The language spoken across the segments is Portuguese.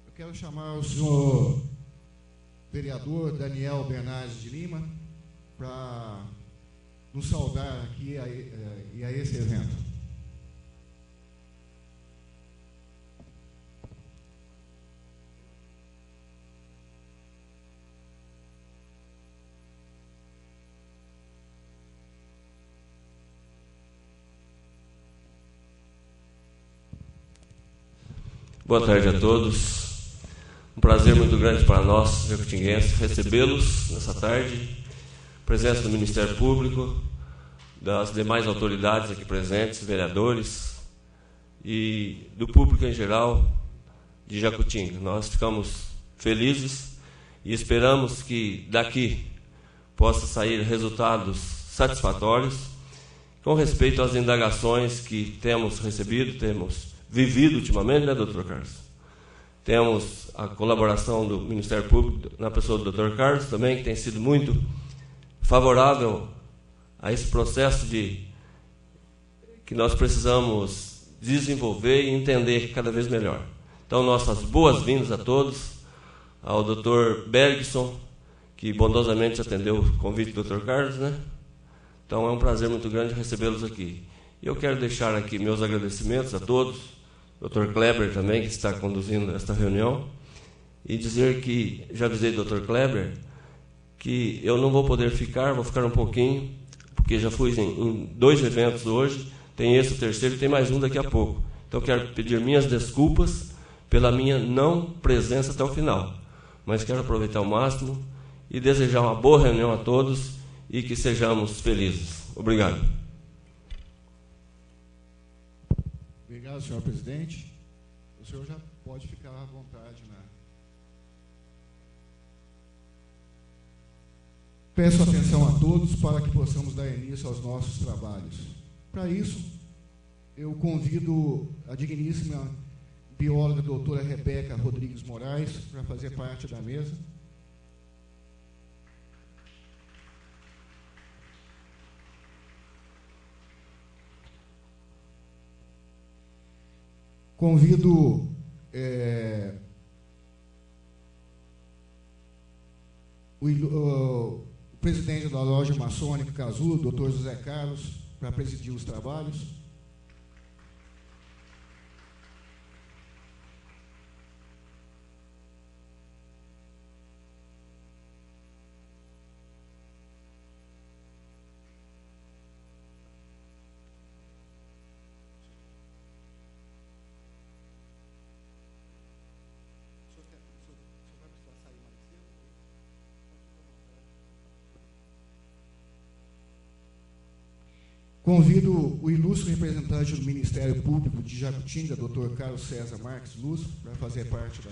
Eu quero chamar o senhor vereador Daniel Bernardes de Lima para nos saudar aqui a esse evento. Boa tarde a todos. Um prazer muito grande para nós, jacutinguenses, recebê-los nessa tarde. Presença do Ministério Público, das demais autoridades aqui presentes, vereadores e do público em geral de Jacutinga. Nós ficamos felizes e esperamos que daqui possa sair resultados satisfatórios com respeito às indagações que temos recebido, temos vivido ultimamente, né, doutor Carlos? Temos a colaboração do Ministério Público, na pessoa do doutor Carlos também, que tem sido muito favorável a esse processo que nós precisamos desenvolver e entender cada vez melhor. Então, nossas boas-vindas a todos, ao doutor Bergson, que bondosamente atendeu o convite do doutor Carlos, né? Então, é um prazer muito grande recebê-los aqui. E eu quero deixar aqui meus agradecimentos a todos, Dr. Kleber também, que está conduzindo esta reunião, e dizer que, já avisei do Dr. Kleber, que eu não vou poder ficar, vou ficar um pouquinho, porque já fui em 2 eventos hoje, tem esse, o terceiro, e tem mais um daqui a pouco. Então, quero pedir minhas desculpas pela minha não presença até o final, mas quero aproveitar ao máximo e desejar uma boa reunião a todos e que sejamos felizes. Obrigado. Obrigado, senhor presidente. O senhor já pode ficar à vontade, né? Peço atenção a todos para que possamos dar início aos nossos trabalhos. Para isso, eu convido a digníssima bióloga doutora Rebeca Rodrigues Moraes para fazer parte da mesa. Convido o presidente da loja maçônica Casu, doutor José Carlos, para presidir os trabalhos. Convido o ilustre representante do Ministério Público de Jacutinga, doutor Carlos César Marques Luz, para fazer parte da...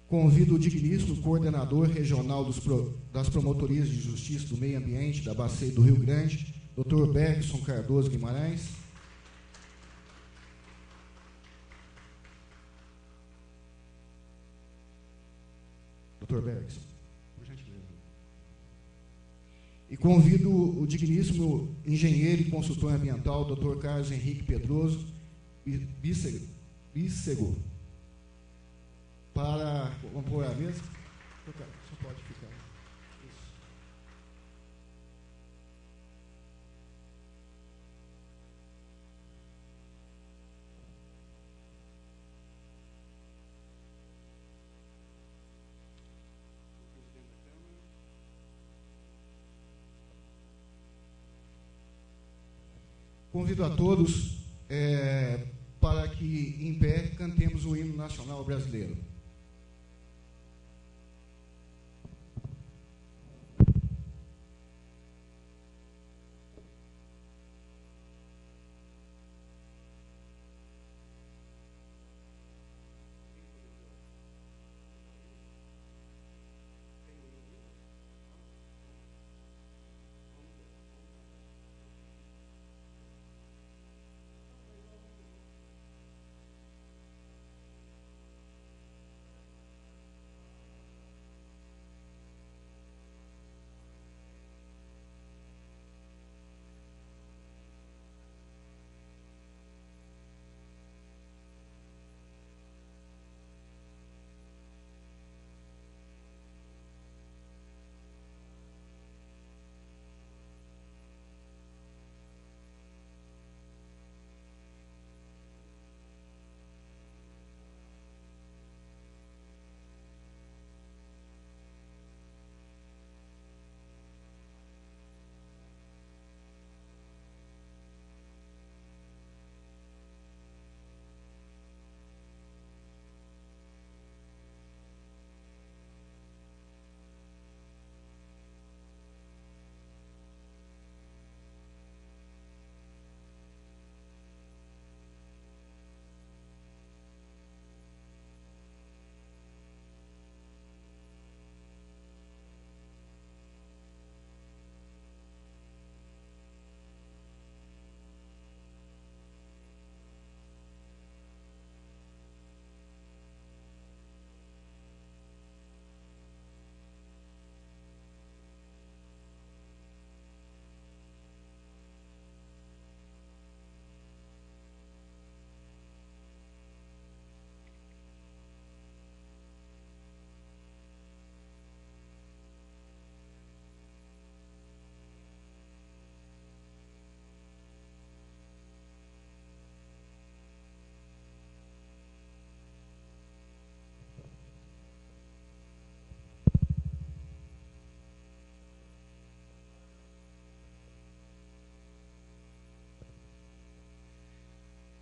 Convido o digníssimo coordenador regional das promotorias de justiça do meio ambiente da Bacia do Rio Grande, doutor Bergson Cardoso Guimarães. Dr. Bergson, por gentileza. E convido o digníssimo engenheiro e consultor ambiental, Dr. Carlos Henrique Pedroso Bícego, para compor a mesa. Só pode ficar. Isso. Convido a todos para que, em pé, cantemos o hino nacional brasileiro.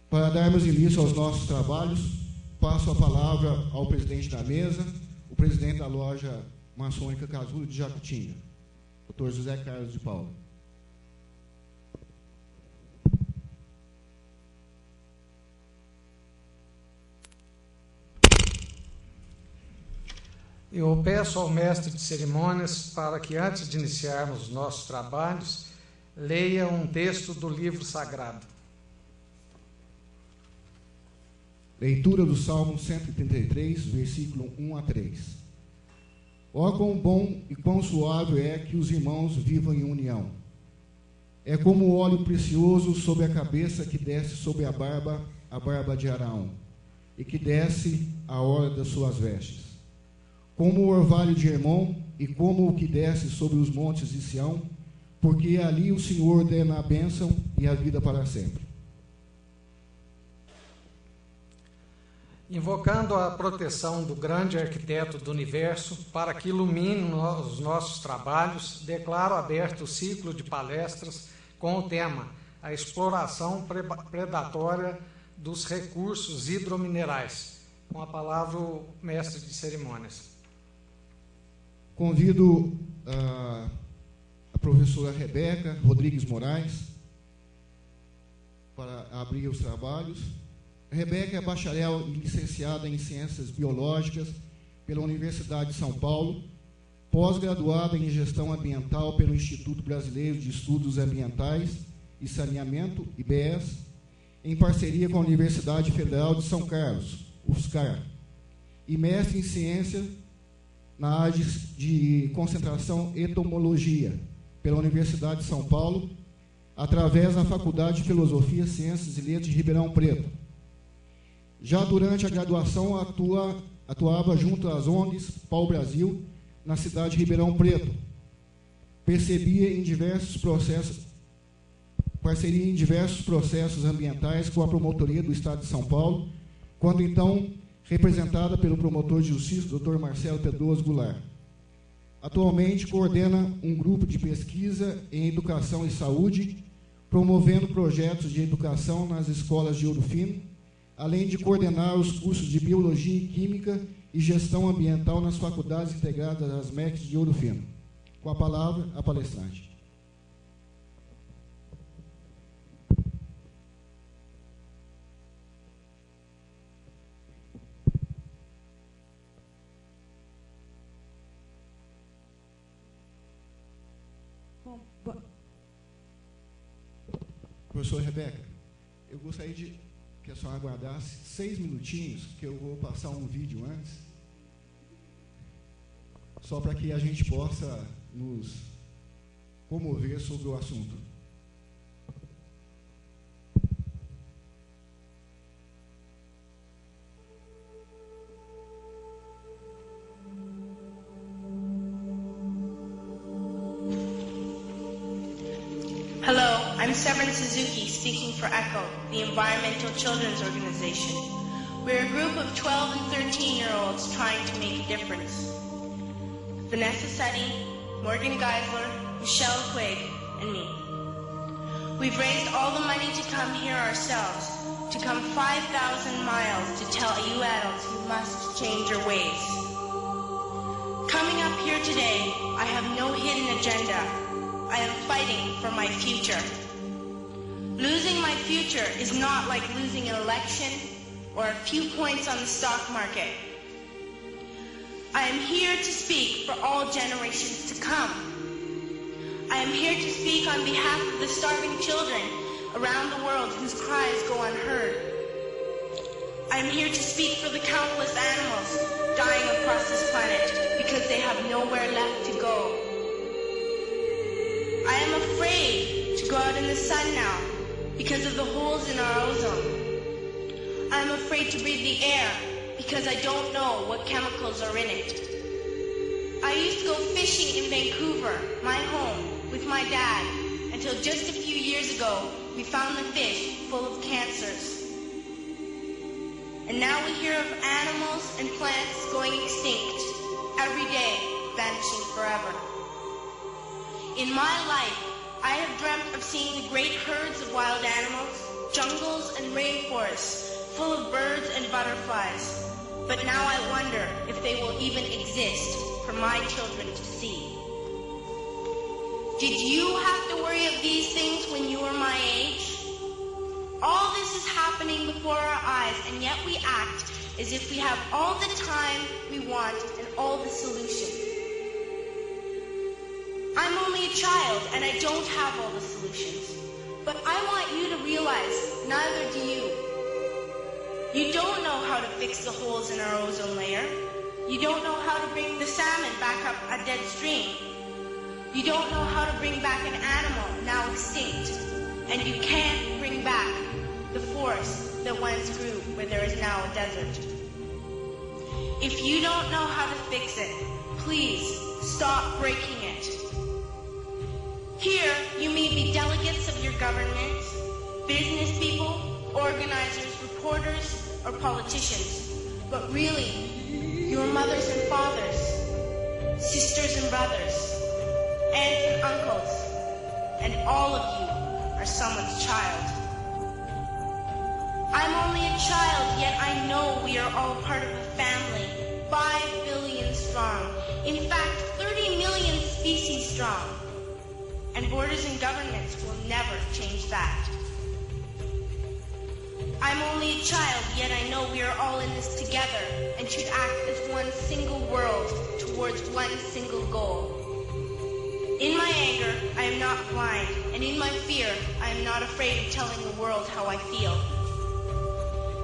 Para darmos início aos nossos trabalhos, passo a palavra ao presidente da mesa, o presidente da loja maçônica Casulo de Jacutinga, Dr. José Carlos de Paula. Eu peço ao mestre de cerimônias para que, antes de iniciarmos os nossos trabalhos, leia um texto do livro sagrado. Leitura do Salmo 133, versículo 1 a 3. Ó, quão bom e quão suave é que os irmãos vivam em união. É como o óleo precioso sobre a cabeça que desce sobre a barba de Araão, e que desce a hora das suas vestes. Como o orvalho de Hermon, e como o que desce sobre os montes de Sião, porque ali o Senhor ordena a bênção e a vida para sempre. Invocando a proteção do grande arquiteto do universo para que ilumine os nossos trabalhos, declaro aberto o ciclo de palestras com o tema A Exploração Predatória dos Recursos Hidrominerais. Com a palavra o mestre de cerimônias. Convido a professora Rebeca Rodrigues Moraes para abrir os trabalhos. Rebeca é bacharel e licenciada em Ciências Biológicas pela Universidade de São Paulo, pós-graduada em Gestão Ambiental pelo Instituto Brasileiro de Estudos Ambientais e Saneamento, IBS, em parceria com a Universidade Federal de São Carlos, UFSCar, e mestre em Ciência na área de concentração entomologia pela Universidade de São Paulo, através da Faculdade de Filosofia, Ciências e Letras de Ribeirão Preto. Já durante a graduação, atuava junto às ONGs Pau-Brasil, na cidade de Ribeirão Preto. Parceria em diversos processos ambientais com a Promotoria do Estado de São Paulo, quando então representada pelo promotor de justiça, Dr. Marcelo Pedroso Goulart. Atualmente coordena um grupo de pesquisa em educação e saúde, promovendo projetos de educação nas escolas de Ouro Fino, além de coordenar os cursos de Biologia e Química e Gestão Ambiental nas faculdades integradas das MECs de Ouro Fino. Com a palavra, a palestrante. Professora Rebeca, eu gostaria de que a senhora aguardasse 6 minutinhos, que eu vou passar um vídeo antes, só para que a gente possa nos comover sobre o assunto. Hello, I'm Severin Suzuki, speaking for ECHO, the Environmental Children's Organization. We're a group of 12 and 13-year-olds trying to make a difference. Vanessa Setti, Morgan Geisler, Michelle Quigg, and me. We've raised all the money to come here ourselves, to come 5,000 miles to tell you adults you must change your ways. Coming up here today, I have no hidden agenda. I am fighting for my future. Losing my future is not like losing an election or a few points on the stock market. I am here to speak for all generations to come. I am here to speak on behalf of the starving children around the world whose cries go unheard. I am here to speak for the countless animals dying across this planet because they have nowhere left to go. I am afraid to go out in the sun now because of the holes in our ozone. I am afraid to breathe the air because I don't know what chemicals are in it. I used to go fishing in Vancouver, my home, with my dad, until just a few years ago we found the fish full of cancers. And now we hear of animals and plants going extinct, every day vanishing forever. In my life, I have dreamt of seeing the great herds of wild animals, jungles and rainforests full of birds and butterflies. But now I wonder if they will even exist for my children to see. Did you have to worry of these things when you were my age? All this is happening before our eyes, and yet we act as if we have all the time we want and all the solutions. I'm only a child, and I don't have all the solutions. But I want you to realize, neither do you. You don't know how to fix the holes in our ozone layer. You don't know how to bring the salmon back up a dead stream. You don't know how to bring back an animal now extinct. And you can't bring back the forest that once grew where there is now a desert. If you don't know how to fix it, please stop breaking it. Here, you may be delegates of your government, business people, organizers, reporters, or politicians, but really, your mothers and fathers, sisters and brothers, aunts and uncles, and all of you are someone's child. I'm only a child, yet I know we are all part of a family, 5 billion strong, in fact 30 million species strong, and borders and governments will never change that. I'm only a child, yet I know we are all in this together and should act as one single world towards one single goal. In my anger, I am not blind, and in my fear, I am not afraid of telling the world how I feel.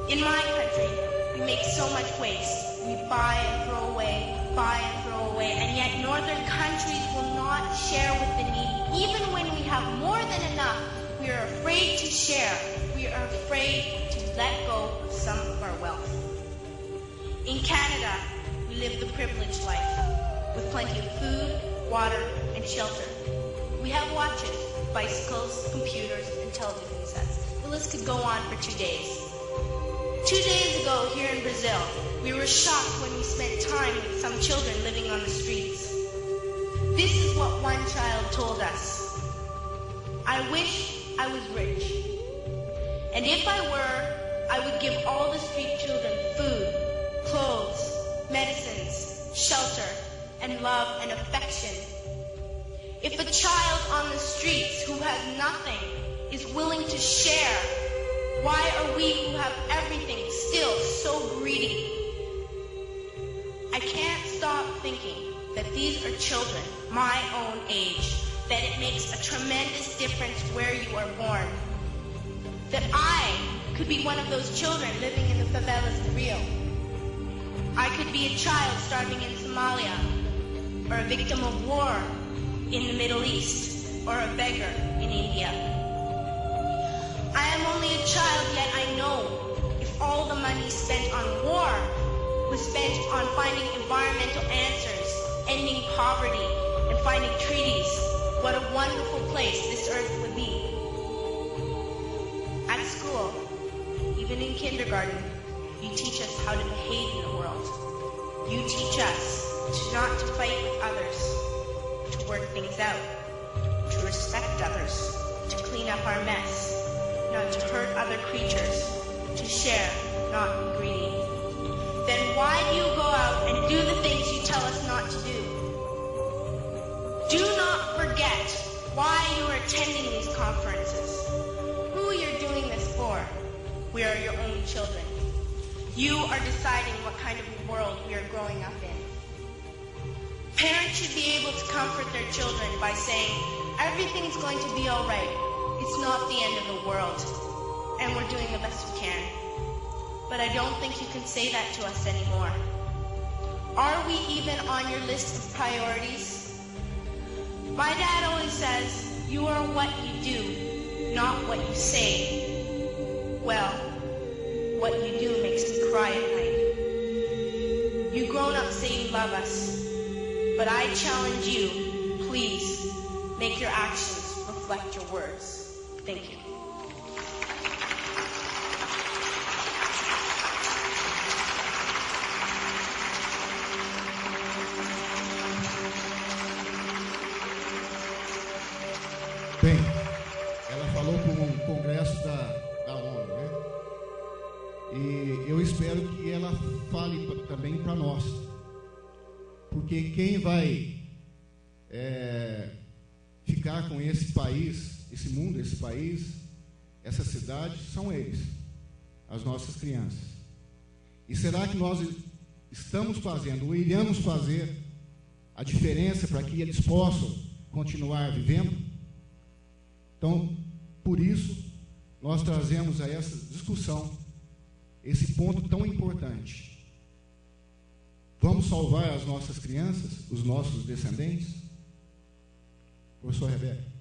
In my country, we make so much waste. We buy and throw away, and yet northern countries will not share with the needy. Even when we have more than enough, we are afraid to share. We are afraid to let go of some of our wealth. In Canada, we live the privileged life, with plenty of food, water, and shelter. We have watches, bicycles, computers, and television sets. The list could go on for 2 days. 2 days ago, here in Brazil, we were shocked when we spent time with some children living on the streets. This is what one child told us. I wish I was rich. And if I were, I would give all the street children food, clothes, medicines, shelter, and love and affection. If a child on the streets who has nothing is willing to share, why are we who have everything still so greedy? I can't stop thinking that these are children my own age, that it makes a tremendous difference where you are born. That I could be one of those children living in the favelas of Rio. I could be a child starving in Somalia, or a victim of war in the Middle East, or a beggar in India. I am only a child, yet I know if all the money spent on war was spent on finding environmental answers, ending poverty, and finding treaties, what a wonderful place this earth would be. At school, even in kindergarten, you teach us how to behave in the world. You teach us not to fight with others, to work things out, to respect others, to clean up our mess, not to hurt other creatures, to share, not be greedy. Then why do you go out and do the things you tell us not to do? Do not forget why you are attending these conferences, who you're doing this for. We are your own children. You are deciding what kind of world we are growing up in. Parents should be able to comfort their children by saying, everything's going to be all right. It's not the end of the world, and we're doing the best we can. But I don't think you can say that to us anymore. Are we even on your list of priorities? My dad always says, you are what you do, not what you say. Well, what you do makes me cry at night. You grown-ups say you love us, but I challenge you, please, make your actions reflect your words. Thank you. Bem, ela falou com o Congresso da ela fale também para nós. Porque quem vai ficar com esse país, esse mundo, esse país, essa cidade, são eles, as nossas crianças. E será que nós estamos fazendo, ou iremos fazer a diferença para que eles possam continuar vivendo? Então, por isso, nós trazemos a essa discussão esse ponto tão importante. Vamos salvar as nossas crianças, os nossos descendentes? Professor Rebeca.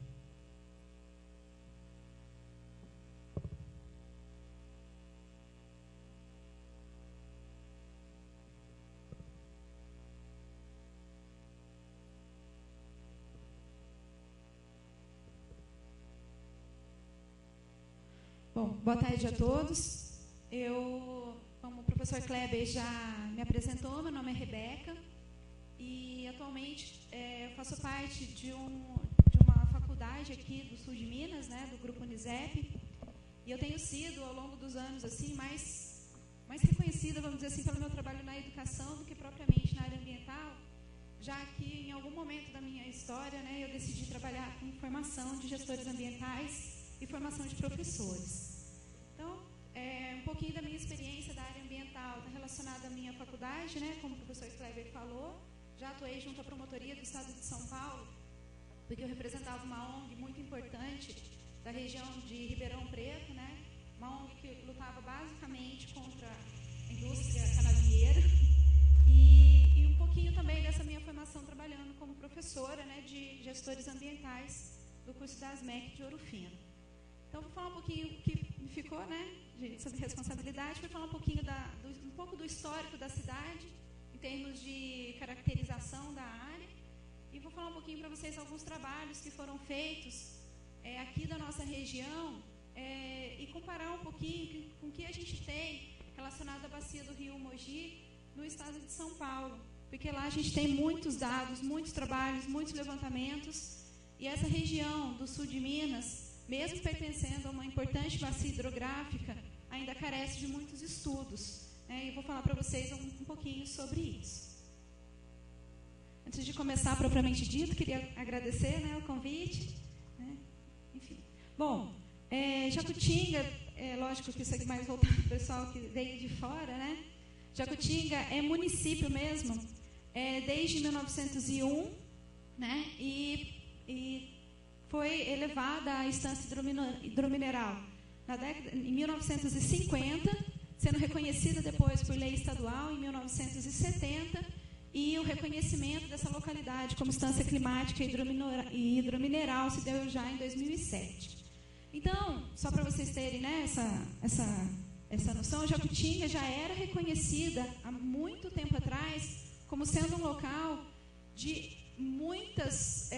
Bom, boa tarde a todos. Como o professor Kleber já me apresentou, meu nome é Rebeca e atualmente eu faço parte de uma faculdade aqui do sul de Minas, né, do Grupo Unisep, e eu tenho sido, ao longo dos anos, assim, mais reconhecida, vamos dizer assim, pelo meu trabalho na educação do que propriamente na área ambiental, já que em algum momento da minha história, né, eu decidi trabalhar com formação de gestores ambientais e formação de professores. Então, um pouquinho da minha experiência da área ambiental está relacionada à minha faculdade, né, como o professor Kleber falou. Já atuei junto à promotoria do Estado de São Paulo, porque eu representava uma ONG muito importante da região de Ribeirão Preto, né, uma ONG que lutava basicamente contra a indústria canavieira, e um pouquinho também dessa minha formação trabalhando como professora, né, de gestores ambientais do curso da ASMEC de Ouro Fino. Então, vou falar um pouquinho o que me ficou, né, sobre responsabilidade, vou falar um pouquinho um pouco do histórico da cidade, em termos de caracterização da área, e vou falar um pouquinho para vocês alguns trabalhos que foram feitos aqui da nossa região e comparar um pouquinho com o que a gente tem relacionado à bacia do Rio Mogi no estado de São Paulo, porque lá a gente tem muitos dados, muitos trabalhos, muitos levantamentos, e essa região do sul de Minas, mesmo pertencendo a uma importante bacia hidrográfica, ainda carece de muitos estudos, né? E vou falar para vocês um pouquinho sobre isso. Antes de começar propriamente dito, queria agradecer, né, o convite, né? Enfim. Bom, Jacutinga, lógico que isso aqui mais voltado para o pessoal que veio de fora, né? Jacutinga é município mesmo, desde 1901, né? E foi elevada à instância hidromineral em 1950, sendo reconhecida depois por lei estadual em 1970, e o reconhecimento dessa localidade como instância climática e hidromineral se deu já em 2007. Então, só para vocês terem, né, essa noção, Jacutinga já era reconhecida há muito tempo atrás como sendo um local de muitas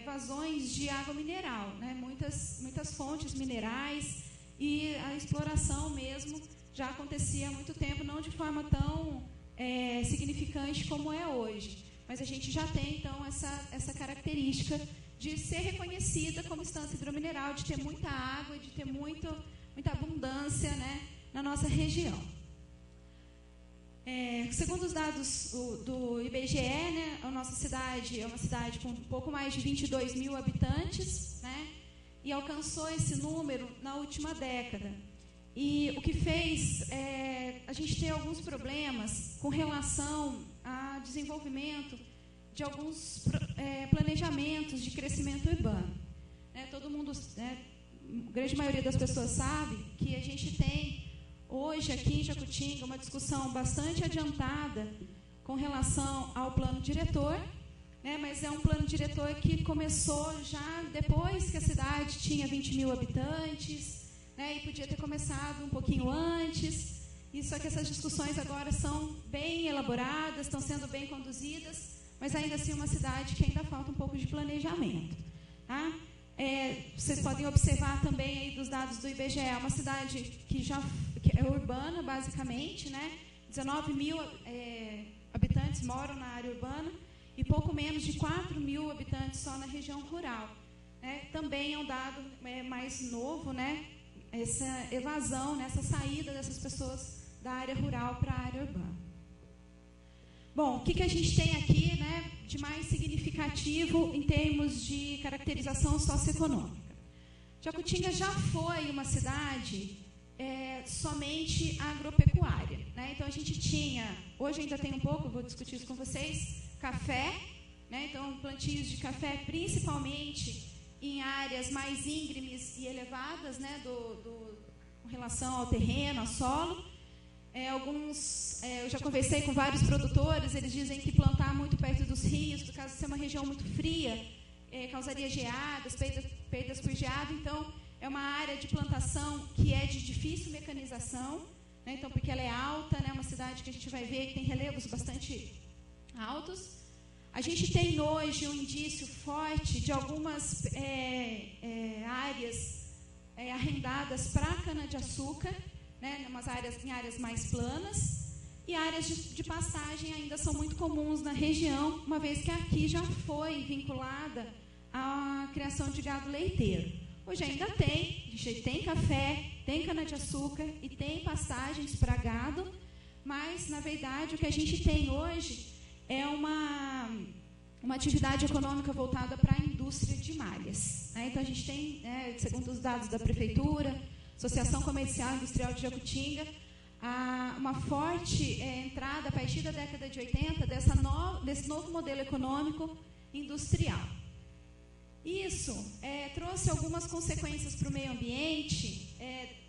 vazões de água mineral, né? muitas fontes minerais, e a exploração mesmo já acontecia há muito tempo, não de forma tão significante como é hoje, mas a gente já tem então essa característica de ser reconhecida como instância hidromineral, de ter muita água, de ter muita abundância, né, na nossa região. Segundo os dados do IBGE, né, a nossa cidade é uma cidade com um pouco mais de 22 mil habitantes, né, e alcançou esse número na última década. E o que fez a gente ter alguns problemas com relação a desenvolvimento de alguns planejamentos de crescimento urbano. Todo mundo, a grande maioria das pessoas sabe que a gente tem hoje, aqui em Jacutinga, uma discussão bastante adiantada com relação ao plano diretor, né, mas é um plano diretor que começou já depois que a cidade tinha 20 mil habitantes, né, e podia ter começado um pouquinho antes, e só que essas discussões agora são bem elaboradas, estão sendo bem conduzidas, mas ainda assim é uma cidade que ainda falta um pouco de planejamento. Tá? Vocês podem observar também aí dos dados do IBGE, é uma cidade que é urbana, basicamente, né? 19 mil habitantes moram na área urbana e pouco menos de 4 mil habitantes só na região rural. Né? Também é um dado mais novo, né? Essa evasão, né? Essa saída dessas pessoas da área rural para a área urbana. Bom, o que a gente tem aqui, né, de mais significativo em termos de caracterização socioeconômica? Jacutinga já foi uma cidade somente agropecuária, né? Então, a gente tinha, hoje ainda tem um pouco, vou discutir isso com vocês, café, né? Então, plantios de café, principalmente em áreas mais íngremes e elevadas, né, com relação ao terreno, ao solo. Eu já conversei com vários produtores, eles dizem que plantar muito perto dos rios, por causa de ser uma região muito fria, causaria geadas, perdas por geado. Então, é uma área de plantação que é de difícil mecanização, né? Então, porque ela é alta, né? Uma cidade que a gente vai ver que tem relevos bastante altos. A gente tem hoje um indício forte de algumas áreas arrendadas para cana-de-açúcar, né? Em áreas mais planas, e áreas de pastagem ainda são muito comuns na região, uma vez que aqui já foi vinculada à criação de gado leiteiro. Hoje ainda tem, a gente tem café, tem cana-de-açúcar e tem pastagens para gado, mas, na verdade, o que a gente tem hoje é uma atividade econômica voltada para a indústria de malhas, né? Então, a gente tem, segundo os dados da Prefeitura, Associação Comercial e Industrial de Jacutinga, uma forte entrada a partir da década de 80 desse novo modelo econômico industrial. Isso trouxe algumas consequências para o meio ambiente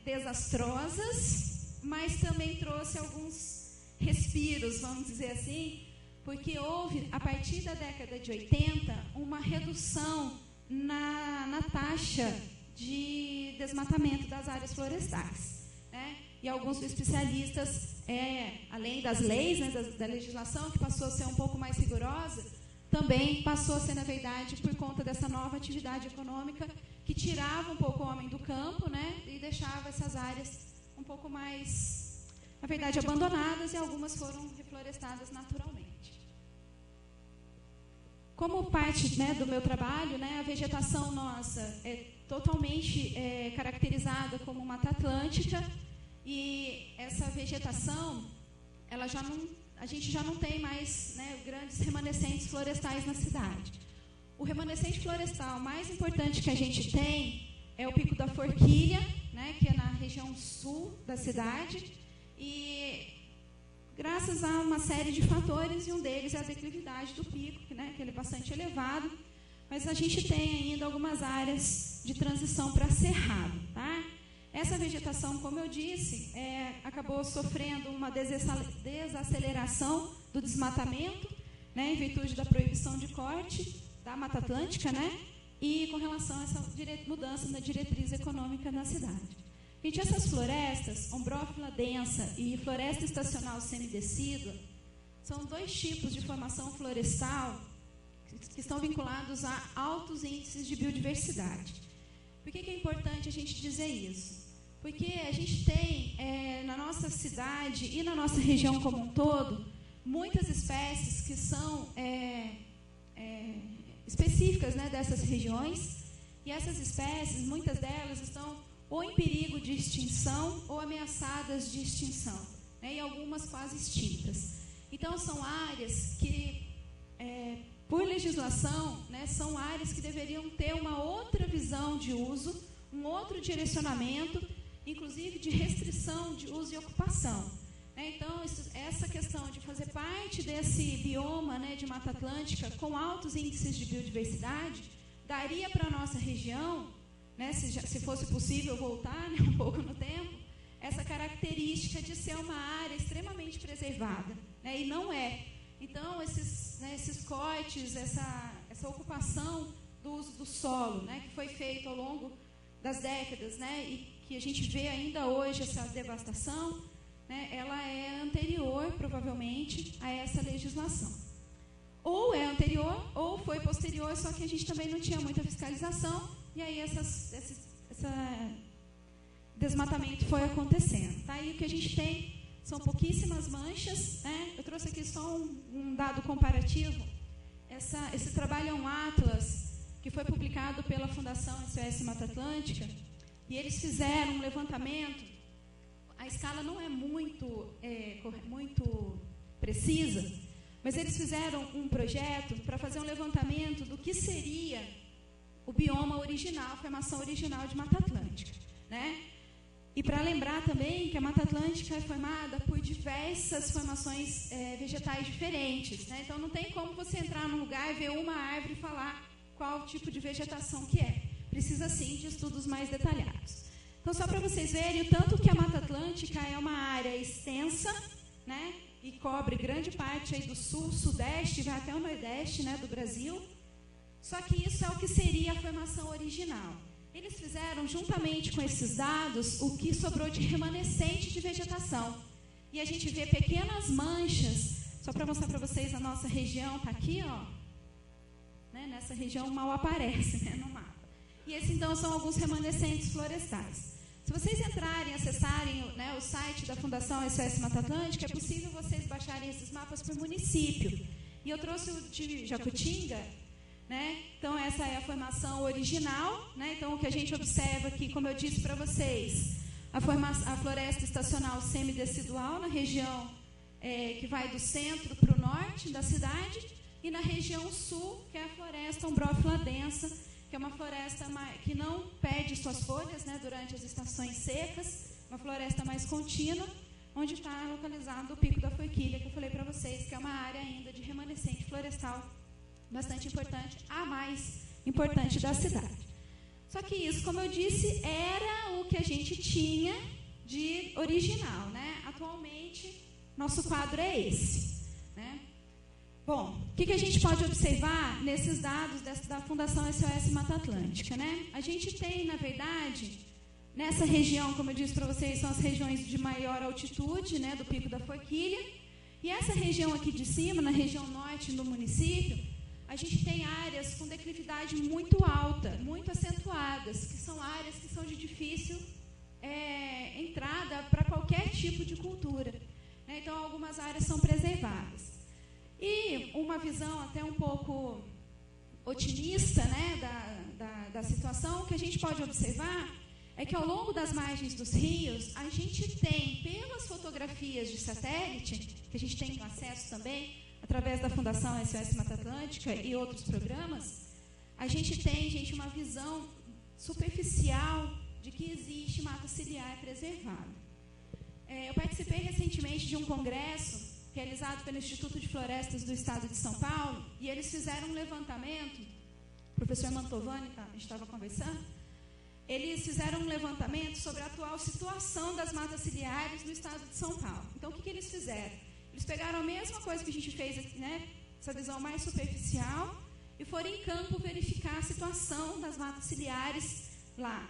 desastrosas, mas também trouxe alguns respiros, vamos dizer assim, porque houve, a partir da década de 80, uma redução na taxa de desmatamento das áreas florestais, né? E alguns especialistas, além das leis, né, da legislação, que passou a ser um pouco mais rigorosa, também passou a ser, na verdade, por conta dessa nova atividade econômica que tirava um pouco o homem do campo, né, e deixava essas áreas um pouco mais, na verdade, abandonadas, e algumas foram reflorestadas naturalmente. Como parte, né, do meu trabalho, né, a vegetação nossa é totalmente caracterizada como Mata Atlântica, e essa vegetação, a gente já não tem mais, né, grandes remanescentes florestais na cidade. O remanescente florestal mais importante que a gente tem é o Pico da Forquilha, né, que é na região sul da cidade, e graças a uma série de fatores, e um deles é a declividade do pico, né, que ele é bastante elevado, mas a gente tem ainda algumas áreas de transição para cerrado, tá? Essa vegetação, como eu disse, acabou sofrendo uma desaceleração do desmatamento, né, em virtude da proibição de corte da Mata Atlântica, né, e com relação a essa mudança na diretriz econômica da cidade. Gente, essas florestas, ombrófila densa e floresta estacional semidecídua, são dois tipos de formação florestal que estão vinculados a altos índices de biodiversidade. Por que é importante a gente dizer isso? Porque a gente tem, na nossa cidade e na nossa região como um todo, muitas espécies que são específicas, né, dessas regiões, e essas espécies, muitas delas estão ou em perigo de extinção ou ameaçadas de extinção, né, e algumas quase extintas. Então, são áreas que, por legislação, né, são áreas que deveriam ter uma outra visão de uso, um outro direcionamento, inclusive de restrição de uso e ocupação. Então, essa questão de fazer parte desse bioma, né, de Mata Atlântica com altos índices de biodiversidade, daria para a nossa região, né, se fosse possível voltar, né, um pouco no tempo, essa característica de ser uma área extremamente preservada, né, e não é. Então, esses cortes, essa ocupação do uso do solo, né, que foi feito ao longo das décadas, né, e que a gente vê ainda hoje essa devastação, né, ela é anterior, provavelmente, a essa legislação. Ou é anterior, ou foi posterior, só que a gente também não tinha muita fiscalização, e aí esse desmatamento foi acontecendo. Tá? E o que a gente tem são pouquíssimas manchas, né? Eu trouxe aqui só um dado comparativo. Esse trabalho é um atlas que foi publicado pela Fundação SOS Mata Atlântica, e eles fizeram um levantamento a escala não é muito precisa, mas eles fizeram um projeto para fazer um levantamento do que seria o bioma original, a formação original de Mata Atlântica, né? E para lembrar também que a Mata Atlântica é formada por diversas formações vegetais diferentes, né? Então não tem como você entrar num lugar, ver uma árvore e falar qual tipo de vegetação que é. Precisa sim de estudos mais detalhados. Então só para vocês verem o tanto que a Mata Atlântica é uma área extensa, né? E cobre grande parte aí do sul, sudeste, vai até o nordeste, né, do Brasil. Só que isso é o que seria a formação original. Eles fizeram, juntamente com esses dados, o que sobrou de remanescente de vegetação. E a gente vê pequenas manchas, só para mostrar para vocês, a nossa região está aqui, ó, né, nessa região mal aparece, né, no mapa. E esses, então, são alguns remanescentes florestais. Se vocês entrarem, acessarem, né, o site da Fundação SOS Mata Atlântica, é possível vocês baixarem esses mapas por município. E eu trouxe o de Jacutinga, né? Então, essa é a formação original, né? Então, o que a gente observa aqui, como eu disse para vocês, a floresta estacional semidecidual na região que vai do centro para o norte da cidade, e na região sul, que é a floresta umbrófila densa, que é uma floresta que não perde suas folhas, né, durante as estações secas, uma floresta mais contínua, onde está localizado o Pico da Forquilha, que eu falei para vocês, que é uma área ainda de remanescente florestal bastante importante, a mais importante da cidade. Só que isso, como eu disse, era o que a gente tinha de original, né? Atualmente, nosso quadro é esse, né? Bom, o que a gente pode observar nesses dados da Fundação SOS Mata Atlântica, né? A gente tem, na verdade, nessa região, como eu disse para vocês, são as regiões de maior altitude, né, do Pico da Forquilha, e essa região aqui de cima, na região norte do município, a gente tem áreas com declividade muito alta, muito acentuadas, que são áreas que são de difícil entrada para qualquer tipo de cultura, né? Então, algumas áreas são preservadas. E uma visão até um pouco otimista, né, da situação, que a gente pode observar é que ao longo das margens dos rios, a gente tem, pelas fotografias de satélite, que a gente tem acesso também, através da Fundação SOS Mata Atlântica e outros programas, a gente tem, uma visão superficial de que existe mata ciliar preservada. Eu participei recentemente de um congresso realizado pelo Instituto de Florestas do Estado de São Paulo, e eles fizeram um levantamento, o professor Mantovani, a gente estava conversando, eles fizeram um levantamento sobre a atual situação das matas ciliares no Estado de São Paulo. Então, o que eles fizeram? Eles pegaram a mesma coisa que a gente fez aqui, né, essa visão mais superficial, e foram em campo verificar a situação das matas ciliares lá.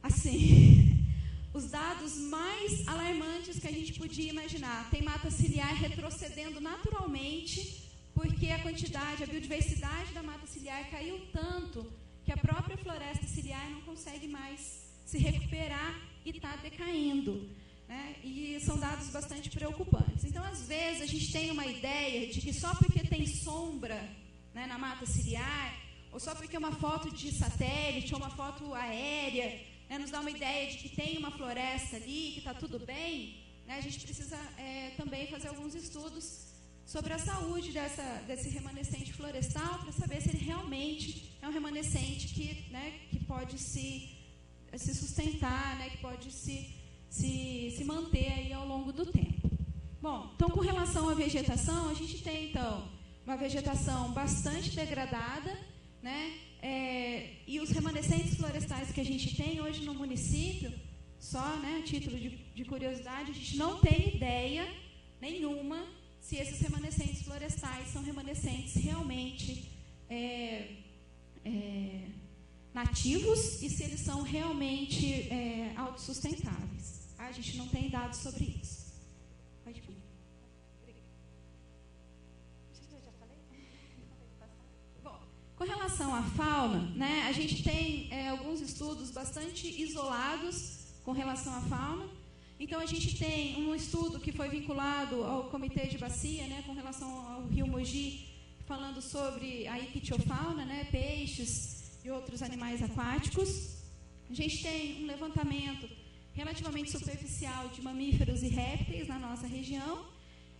Assim, os dados mais alarmantes que a gente podia imaginar. Tem mata ciliar retrocedendo naturalmente, porque a biodiversidade da mata ciliar caiu tanto que a própria floresta ciliar não consegue mais se recuperar e está decaindo, né? E são dados bastante preocupantes. Então, às vezes, a gente tem uma ideia de que só porque tem sombra, né, na mata ciliar, ou só porque uma foto de satélite ou uma foto aérea, né, nos dá uma ideia de que tem uma floresta ali, que está tudo bem, né? A gente precisa também fazer alguns estudos sobre a saúde desse remanescente florestal, para saber se ele realmente é um remanescente que, né, que pode se sustentar, né, que pode se manter aí ao longo do tempo. Bom, então, com relação à vegetação, a gente tem, então, uma vegetação bastante degradada, né, e os remanescentes florestais que a gente tem hoje no município, só, né, a título de curiosidade, a gente não tem ideia nenhuma se esses remanescentes florestais são remanescentes realmente nativos e se eles são realmente autossustentáveis. A gente não tem dados sobre isso. Pode vir. Bom, com relação à fauna, né, a gente tem alguns estudos bastante isolados com relação à fauna. Então, a gente tem um estudo que foi vinculado ao Comitê de Bacia, né, com relação ao rio Mogi, falando sobre a ictiofauna, né, peixes e outros animais aquáticos. A gente tem um levantamento relativamente superficial de mamíferos e répteis na nossa região.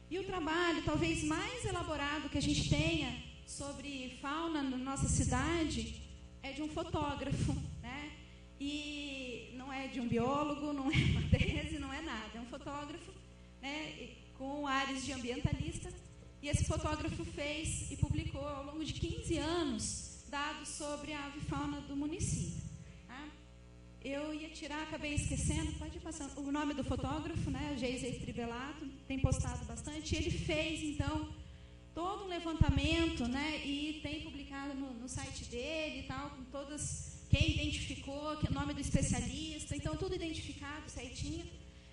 E o trabalho talvez mais elaborado que a gente tenha sobre fauna na nossa cidade é de um fotógrafo, né? E não é de um biólogo, não é uma tese, não é nada. É um fotógrafo, né, com áreas de ambientalista. E esse fotógrafo fez e publicou ao longo de 15 anos dados sobre a avifauna do município. Tá? Eu ia tirar, acabei esquecendo, pode ir passando, o nome do fotógrafo, né, o Geisei Trivelato, tem postado bastante. Ele fez, então, todo um levantamento, né, e tem publicado no site dele e tal, com todas, quem identificou, que é o nome do especialista, então tudo identificado certinho.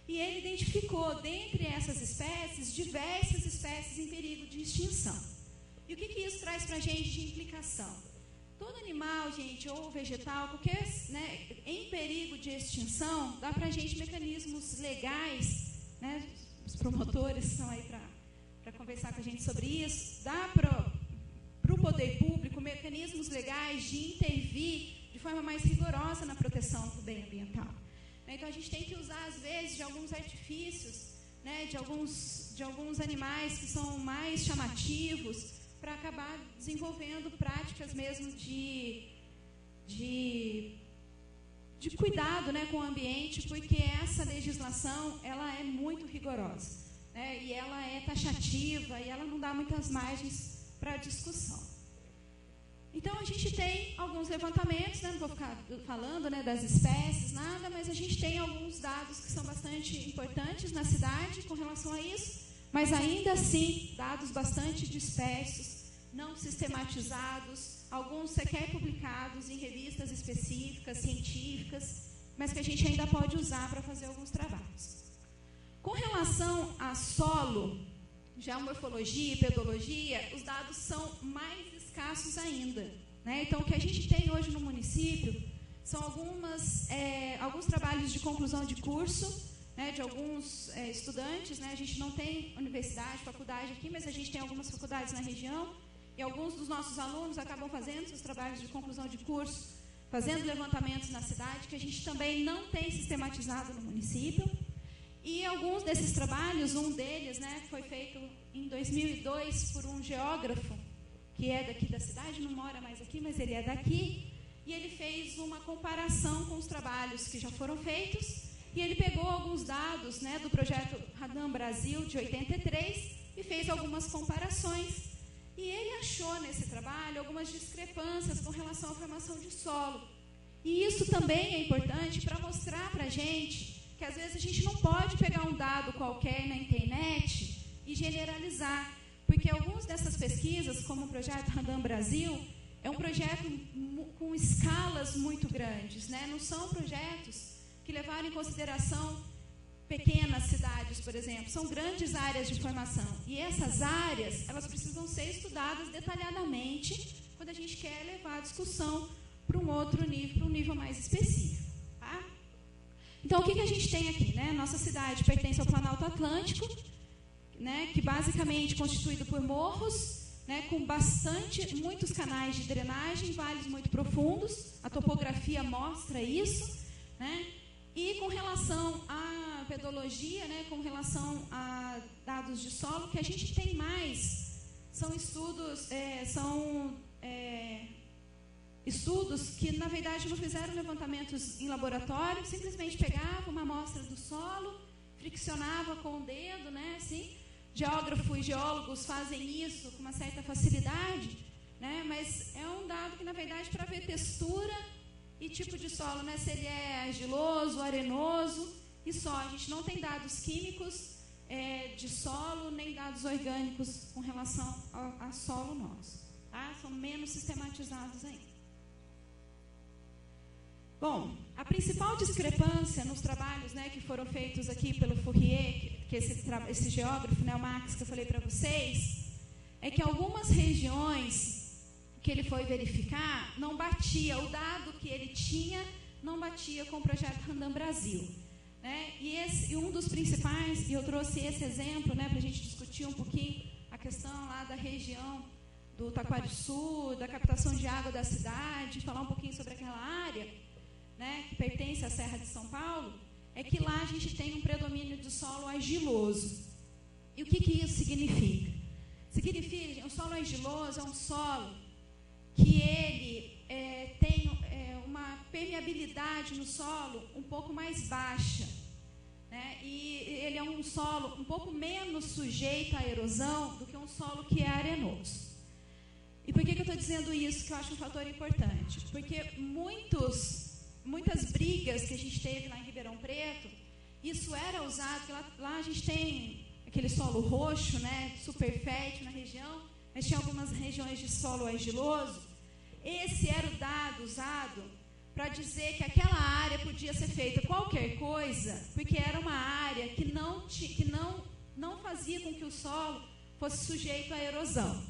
E ele identificou, dentre essas espécies, diversas espécies em perigo de extinção. E o que isso traz para a gente de implicação? Todo animal, gente, ou vegetal, qualquer, né, em perigo de extinção, dá para a gente mecanismos legais, né, os promotores estão aí para conversar com a gente sobre isso, dá para o poder público mecanismos legais de intervir de forma mais rigorosa na proteção do bem ambiental. Então, a gente tem que usar, às vezes, de alguns artifícios, né, de alguns animais que são mais chamativos, para acabar desenvolvendo práticas mesmo de cuidado, né, com o ambiente, porque essa legislação ela é muito rigorosa, né, e ela é taxativa, e ela não dá muitas margens para discussão. Então, a gente tem alguns levantamentos, né, não vou ficar falando, né, das espécies, nada, mas a gente tem alguns dados que são bastante importantes na cidade com relação a isso, mas ainda assim, dados bastante dispersos, não sistematizados, alguns sequer publicados em revistas específicas, científicas, mas que a gente ainda pode usar para fazer alguns trabalhos. Com relação a solo, geomorfologia e pedologia, os dados são mais escassos ainda, né? Então, o que a gente tem hoje no município são alguns trabalhos de conclusão de curso, né, de alguns estudantes, né? A gente não tem universidade, faculdade aqui, mas a gente tem algumas faculdades na região, e alguns dos nossos alunos acabam fazendo seus trabalhos de conclusão de curso, fazendo levantamentos na cidade, que a gente também não tem sistematizado no município. E alguns desses trabalhos, um deles, né, foi feito em 2002 por um geógrafo, que é daqui da cidade, não mora mais aqui, mas ele é daqui, e ele fez uma comparação com os trabalhos que já foram feitos, e ele pegou alguns dados, né, do projeto Radam Brasil, de 83, e fez algumas comparações. E ele achou nesse trabalho algumas discrepâncias com relação à formação de solo. E isso também é importante para mostrar para a gente que, às vezes, a gente não pode pegar um dado qualquer na internet e generalizar, porque algumas dessas pesquisas, como o projeto Radam Brasil, é um projeto com escalas muito grandes, né? Não são projetos que levaram em consideração pequenas cidades, por exemplo, são grandes áreas de formação. E essas áreas, elas precisam ser estudadas detalhadamente quando a gente quer levar a discussão para um outro nível, para um nível mais específico. Tá? Então, o que a gente tem aqui? Né? Nossa cidade pertence ao Planalto Atlântico, né, que basicamente é constituído por morros, né, com muitos canais de drenagem, vales muito profundos, a topografia mostra isso, né, e com relação à pedologia, né, com relação a dados de solo, que a gente tem mais são estudos que, na verdade, não fizeram levantamentos em laboratório, simplesmente pegavam uma amostra do solo, friccionava com o dedo, né, assim. Geógrafos e geólogos fazem isso com uma certa facilidade, né, mas é um dado que, na verdade, para ver textura e tipo de solo, né, se ele é argiloso, arenoso, e só. A gente não tem dados químicos de solo, nem dados orgânicos com relação a solo nosso. Tá? São menos sistematizados ainda. Bom, a principal discrepância nos trabalhos, né, que foram feitos aqui pelo Fourier, que esse geógrafo, né, o Max, que eu falei para vocês, é que algumas regiões que ele foi verificar não batia, o dado que ele tinha não batia com o projeto Radam Brasil. Né? E um dos principais, e eu trouxe esse exemplo, né, para a gente discutir um pouquinho a questão lá da região do Taquariçu, da captação de água da cidade, falar um pouquinho sobre aquela área, né, que pertence à Serra de São Paulo, é que lá a gente tem um predomínio de solo argiloso. E o que isso significa? Significa que o solo argiloso é um solo que ele tem uma permeabilidade no solo um pouco mais baixa, né? E ele é um solo um pouco menos sujeito à erosão do que um solo que é arenoso. E por que eu estou dizendo isso, que eu acho um fator importante? Porque muitas brigas que a gente teve lá em Ribeirão Preto, isso era usado, porque lá a gente tem aquele solo roxo, né, super fértil na região, mas tinha algumas regiões de solo argiloso. Esse era o dado usado para dizer que aquela área podia ser feita qualquer coisa, porque era uma área que não fazia com que o solo fosse sujeito à erosão.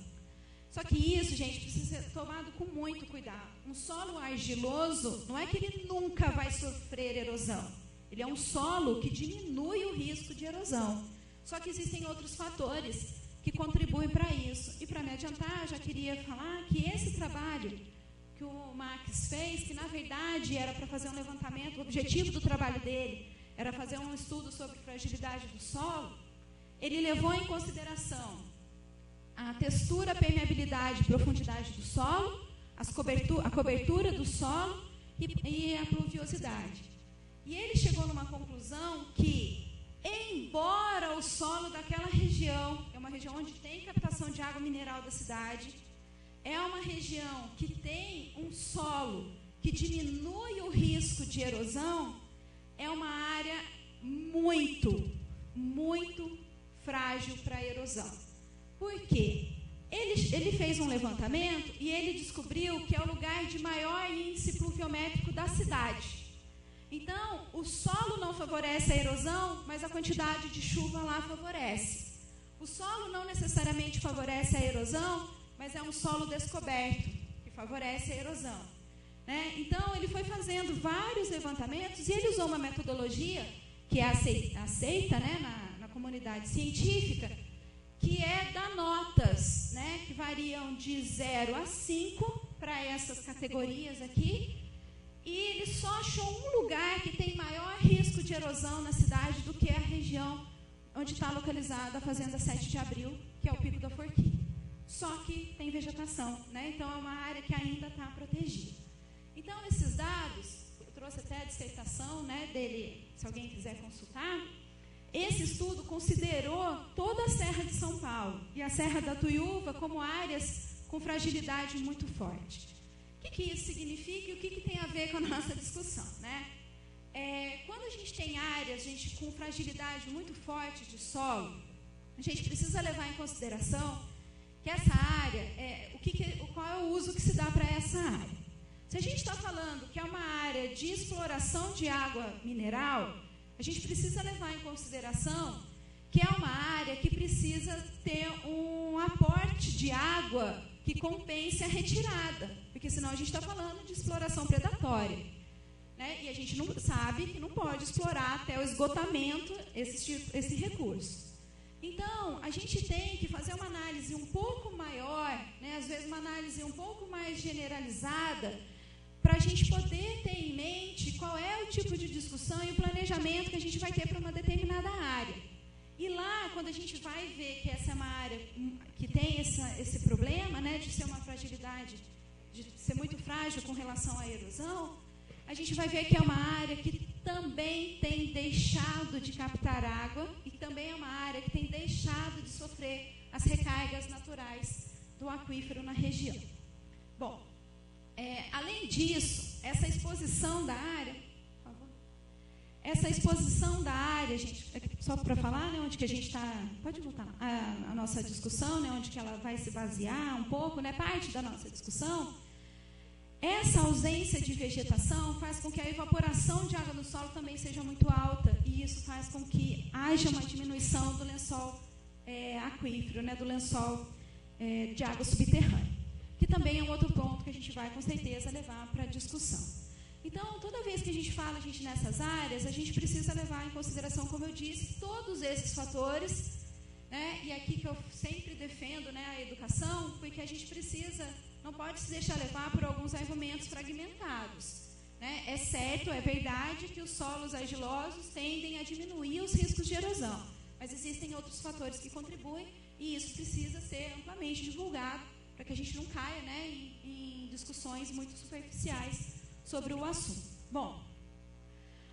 Só que isso, gente, precisa ser tomado com muito cuidado. Um solo argiloso, não é que ele nunca vai sofrer erosão. Ele é um solo que diminui o risco de erosão. Só que existem outros fatores que contribuem para isso. E para me adiantar, já queria falar que esse trabalho que o Max fez, que na verdade era para fazer um levantamento, o objetivo do trabalho dele era fazer um estudo sobre fragilidade do solo, ele levou em consideração a textura, a permeabilidade e profundidade do solo, a cobertura do solo e a pluviosidade. E ele chegou numa conclusão que, embora o solo daquela região, é uma região onde tem captação de água mineral da cidade, é uma região que tem um solo que diminui o risco de erosão, é uma área muito, muito frágil para a erosão. Por quê? Ele fez um levantamento e ele descobriu que é o lugar de maior índice pluviométrico da cidade. Então, o solo não favorece a erosão, mas a quantidade de chuva lá favorece. O solo não necessariamente favorece a erosão, mas é um solo descoberto, que favorece a erosão, né? Então, ele foi fazendo vários levantamentos e ele usou uma metodologia que é aceita, né, na comunidade científica, que é dar notas, né, que variam de 0 a 5 para essas categorias aqui. E ele só achou um lugar que tem maior risco de erosão na cidade do que a região onde está localizada a Fazenda 7 de Abril, que é o Pico da Forquilha. Só que tem vegetação, né? Então é uma área que ainda está protegida. Então, esses dados, eu trouxe até a dissertação, né, dele, se alguém quiser consultar. Esse estudo considerou toda a Serra de São Paulo e a Serra da Tuiúva como áreas com fragilidade muito forte. O que isso significa e o que tem a ver com a nossa discussão, né? Quando a gente tem áreas, com fragilidade muito forte de solo, a gente precisa levar em consideração que essa área, qual é o uso que se dá para essa área. Se a gente está falando que é uma área de exploração de água mineral, a gente precisa levar em consideração que é uma área que precisa ter um aporte de água que compense a retirada, porque senão a gente está falando de exploração predatória, né? E a gente não sabe que não pode explorar até o esgotamento esse recurso. Então, a gente tem que fazer uma análise um pouco maior, né? Às vezes uma análise um pouco mais generalizada, para a gente poder ter em mente qual é o tipo de discussão e o planejamento que a gente vai ter para uma determinada área. E lá, quando a gente vai ver que essa é uma área que tem esse problema, né, de ser uma fragilidade, de ser muito frágil com relação à erosão, a gente vai ver que é uma área que também tem deixado de captar água e também é uma área que tem deixado de sofrer as recargas naturais do aquífero na região. Bom, além disso, essa exposição da área, por favor, gente, só para falar, né, onde que a gente está, pode voltar, a nossa discussão, né, onde que ela vai se basear um pouco, né, parte da nossa discussão, essa ausência de vegetação faz com que a evaporação de água do solo também seja muito alta, e isso faz com que haja uma diminuição do lençol aquífero, né, do lençol de água subterrânea, que também é um outro ponto que a gente vai, com certeza, levar para a discussão. Então, toda vez que a gente fala nessas áreas, a gente precisa levar em consideração, como eu disse, todos esses fatores, né? E aqui que eu sempre defendo, né, a educação, porque a gente não pode se deixar levar por alguns argumentos fragmentados. né? É certo, é verdade que os solos argilosos tendem a diminuir os riscos de erosão, mas existem outros fatores que contribuem e isso precisa ser amplamente divulgado para que a gente não caia, né, em discussões muito superficiais sobre o assunto. Bom,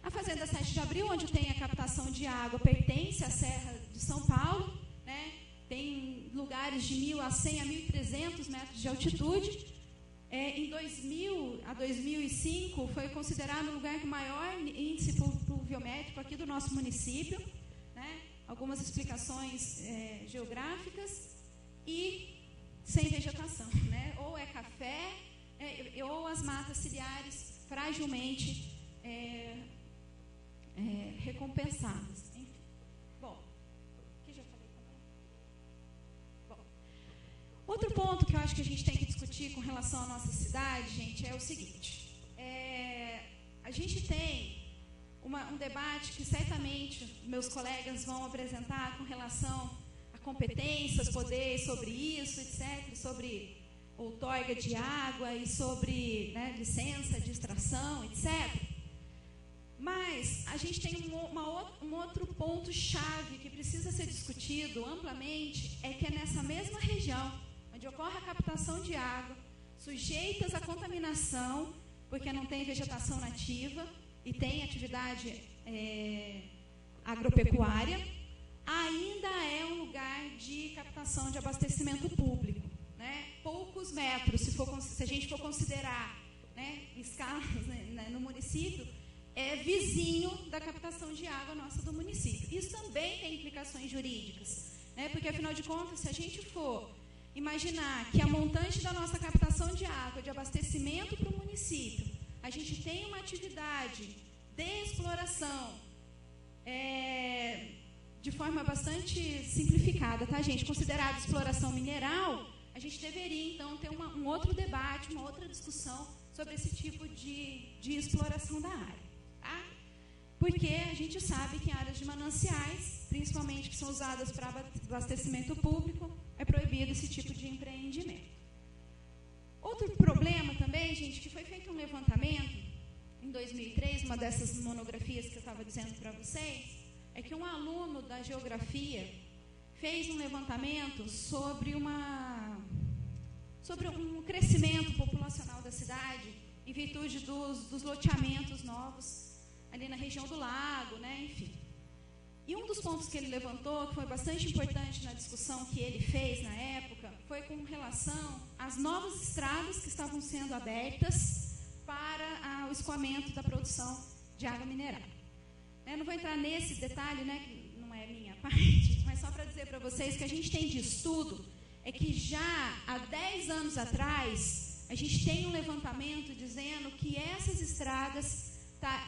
a Fazenda 7 de Abril, onde tem a captação de água, pertence à Serra de São Paulo, né? Tem lugares de 1.000 a 100 a 1.300 metros de altitude. Em 2000 a 2005, foi considerado o lugar com maior índice pluviométrico aqui do nosso município, né? Algumas explicações geográficas e sem vegetação, né? Ou é café, ou as matas ciliares fragilmente recompensadas. Enfim. Bom, que já falei também. Bom, outro ponto que eu acho que a gente tem que discutir com relação à nossa cidade, gente, é o seguinte. A gente tem um debate que certamente meus colegas vão apresentar com relação a competências, poderes sobre isso, etc., sobre outorga de água e sobre, né, licença de extração, etc. Mas a gente tem um outro ponto-chave que precisa ser discutido amplamente, é que é nessa mesma região, onde ocorre a captação de água, sujeitas à contaminação, porque não tem vegetação nativa e tem atividade agropecuária, ainda é um lugar de captação de abastecimento público, né? Poucos metros, se a gente for considerar, né, escalas, né, no município, é vizinho da captação de água nossa do município. Isso também tem implicações jurídicas, né? Porque, afinal de contas, se a gente for imaginar que a montante da nossa captação de água, de abastecimento para o município, a gente tem uma atividade de exploração de forma bastante simplificada, tá, gente? Considerada exploração mineral, a gente deveria, então, ter um outro debate, uma outra discussão sobre esse tipo de exploração da área. Tá? Porque a gente sabe que em áreas de mananciais, principalmente que são usadas para abastecimento público, é proibido esse tipo de empreendimento. Outro problema também, gente, que foi feito um levantamento em 2003, uma dessas monografias que eu estava dizendo para vocês, é que um aluno da geografia fez um levantamento sobre um crescimento populacional da cidade em virtude dos loteamentos novos ali na região do lago, né? Enfim. E um dos pontos que ele levantou, que foi bastante importante na discussão que ele fez na época, foi com relação às novas estradas que estavam sendo abertas para o escoamento da produção de água mineral. Eu não vou entrar nesse detalhe, né, que não é minha parte, mas só para dizer para vocês que a gente tem de estudo é que já há 10 anos atrás a gente tem um levantamento dizendo que essas estradas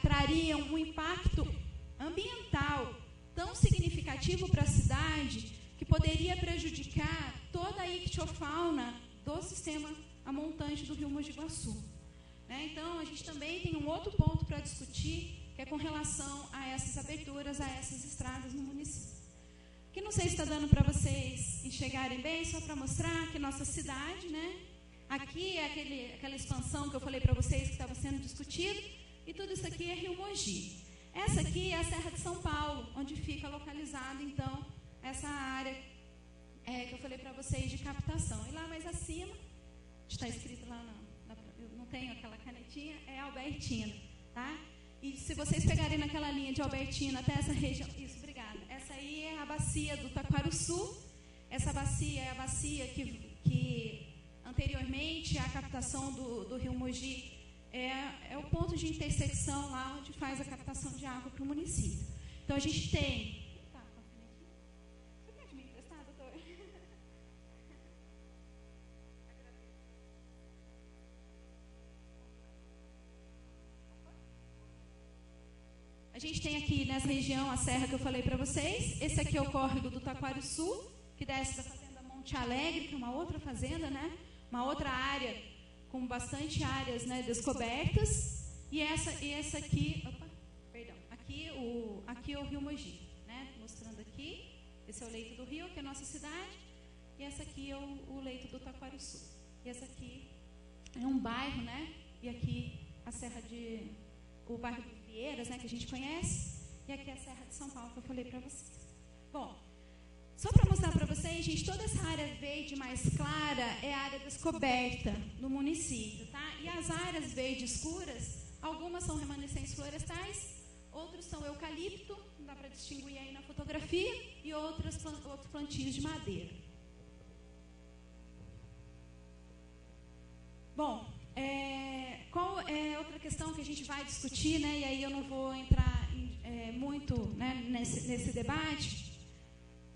trariam um impacto ambiental tão significativo para a cidade que poderia prejudicar toda a ictiofauna do sistema a montante do rio Mogi Guaçu. Então, a gente também tem um outro ponto para discutir, que é com relação a essas aberturas, a essas estradas no município. Que não sei se está dando para vocês enxergarem bem, só para mostrar que nossa cidade, né? Aqui é aquela expansão que eu falei para vocês que estava sendo discutida, e tudo isso aqui é Rio Mogi. Essa aqui é a Serra de São Paulo, onde fica localizada, então, essa área que eu falei para vocês de captação. E lá mais acima, está escrito lá, eu não tenho aquela canetinha, é Albertina, tá? E se vocês pegarem naquela linha de Albertina até essa região, isso, obrigada. Essa aí é a bacia do Taquaruçu. Essa bacia é a bacia que anteriormente a captação do rio Mogi é o ponto de intersecção lá onde faz a captação de água para o município. Então a gente tem. Tá, você pode me emprestar, doutor? A gente tem aqui nessa região a serra que eu falei para vocês. Esse aqui é o córrego do Taquaruçu, que desce da fazenda Monte Alegre, que é uma outra fazenda, né? Uma outra área com bastante áreas, né, descobertas. E essa aqui, aqui é o rio Mogi, né? Mostrando aqui, esse é o leito do rio, que é a nossa cidade. E essa aqui é o leito do Taquaruçu. E essa aqui é um bairro, né? E aqui a Serra o bairro do Vieiras, né, que a gente conhece, e aqui é a Serra de São Paulo, que eu falei para vocês. Bom, só para mostrar para vocês, gente, toda essa área verde mais clara é a área descoberta no município, tá? E as áreas verdes escuras, algumas são remanescentes florestais, outros são eucalipto, dá para distinguir aí na fotografia, e outros plantios de madeira. Bom, qual é outra questão que a gente vai discutir, né? E aí eu não vou entrar muito, né, nesse debate.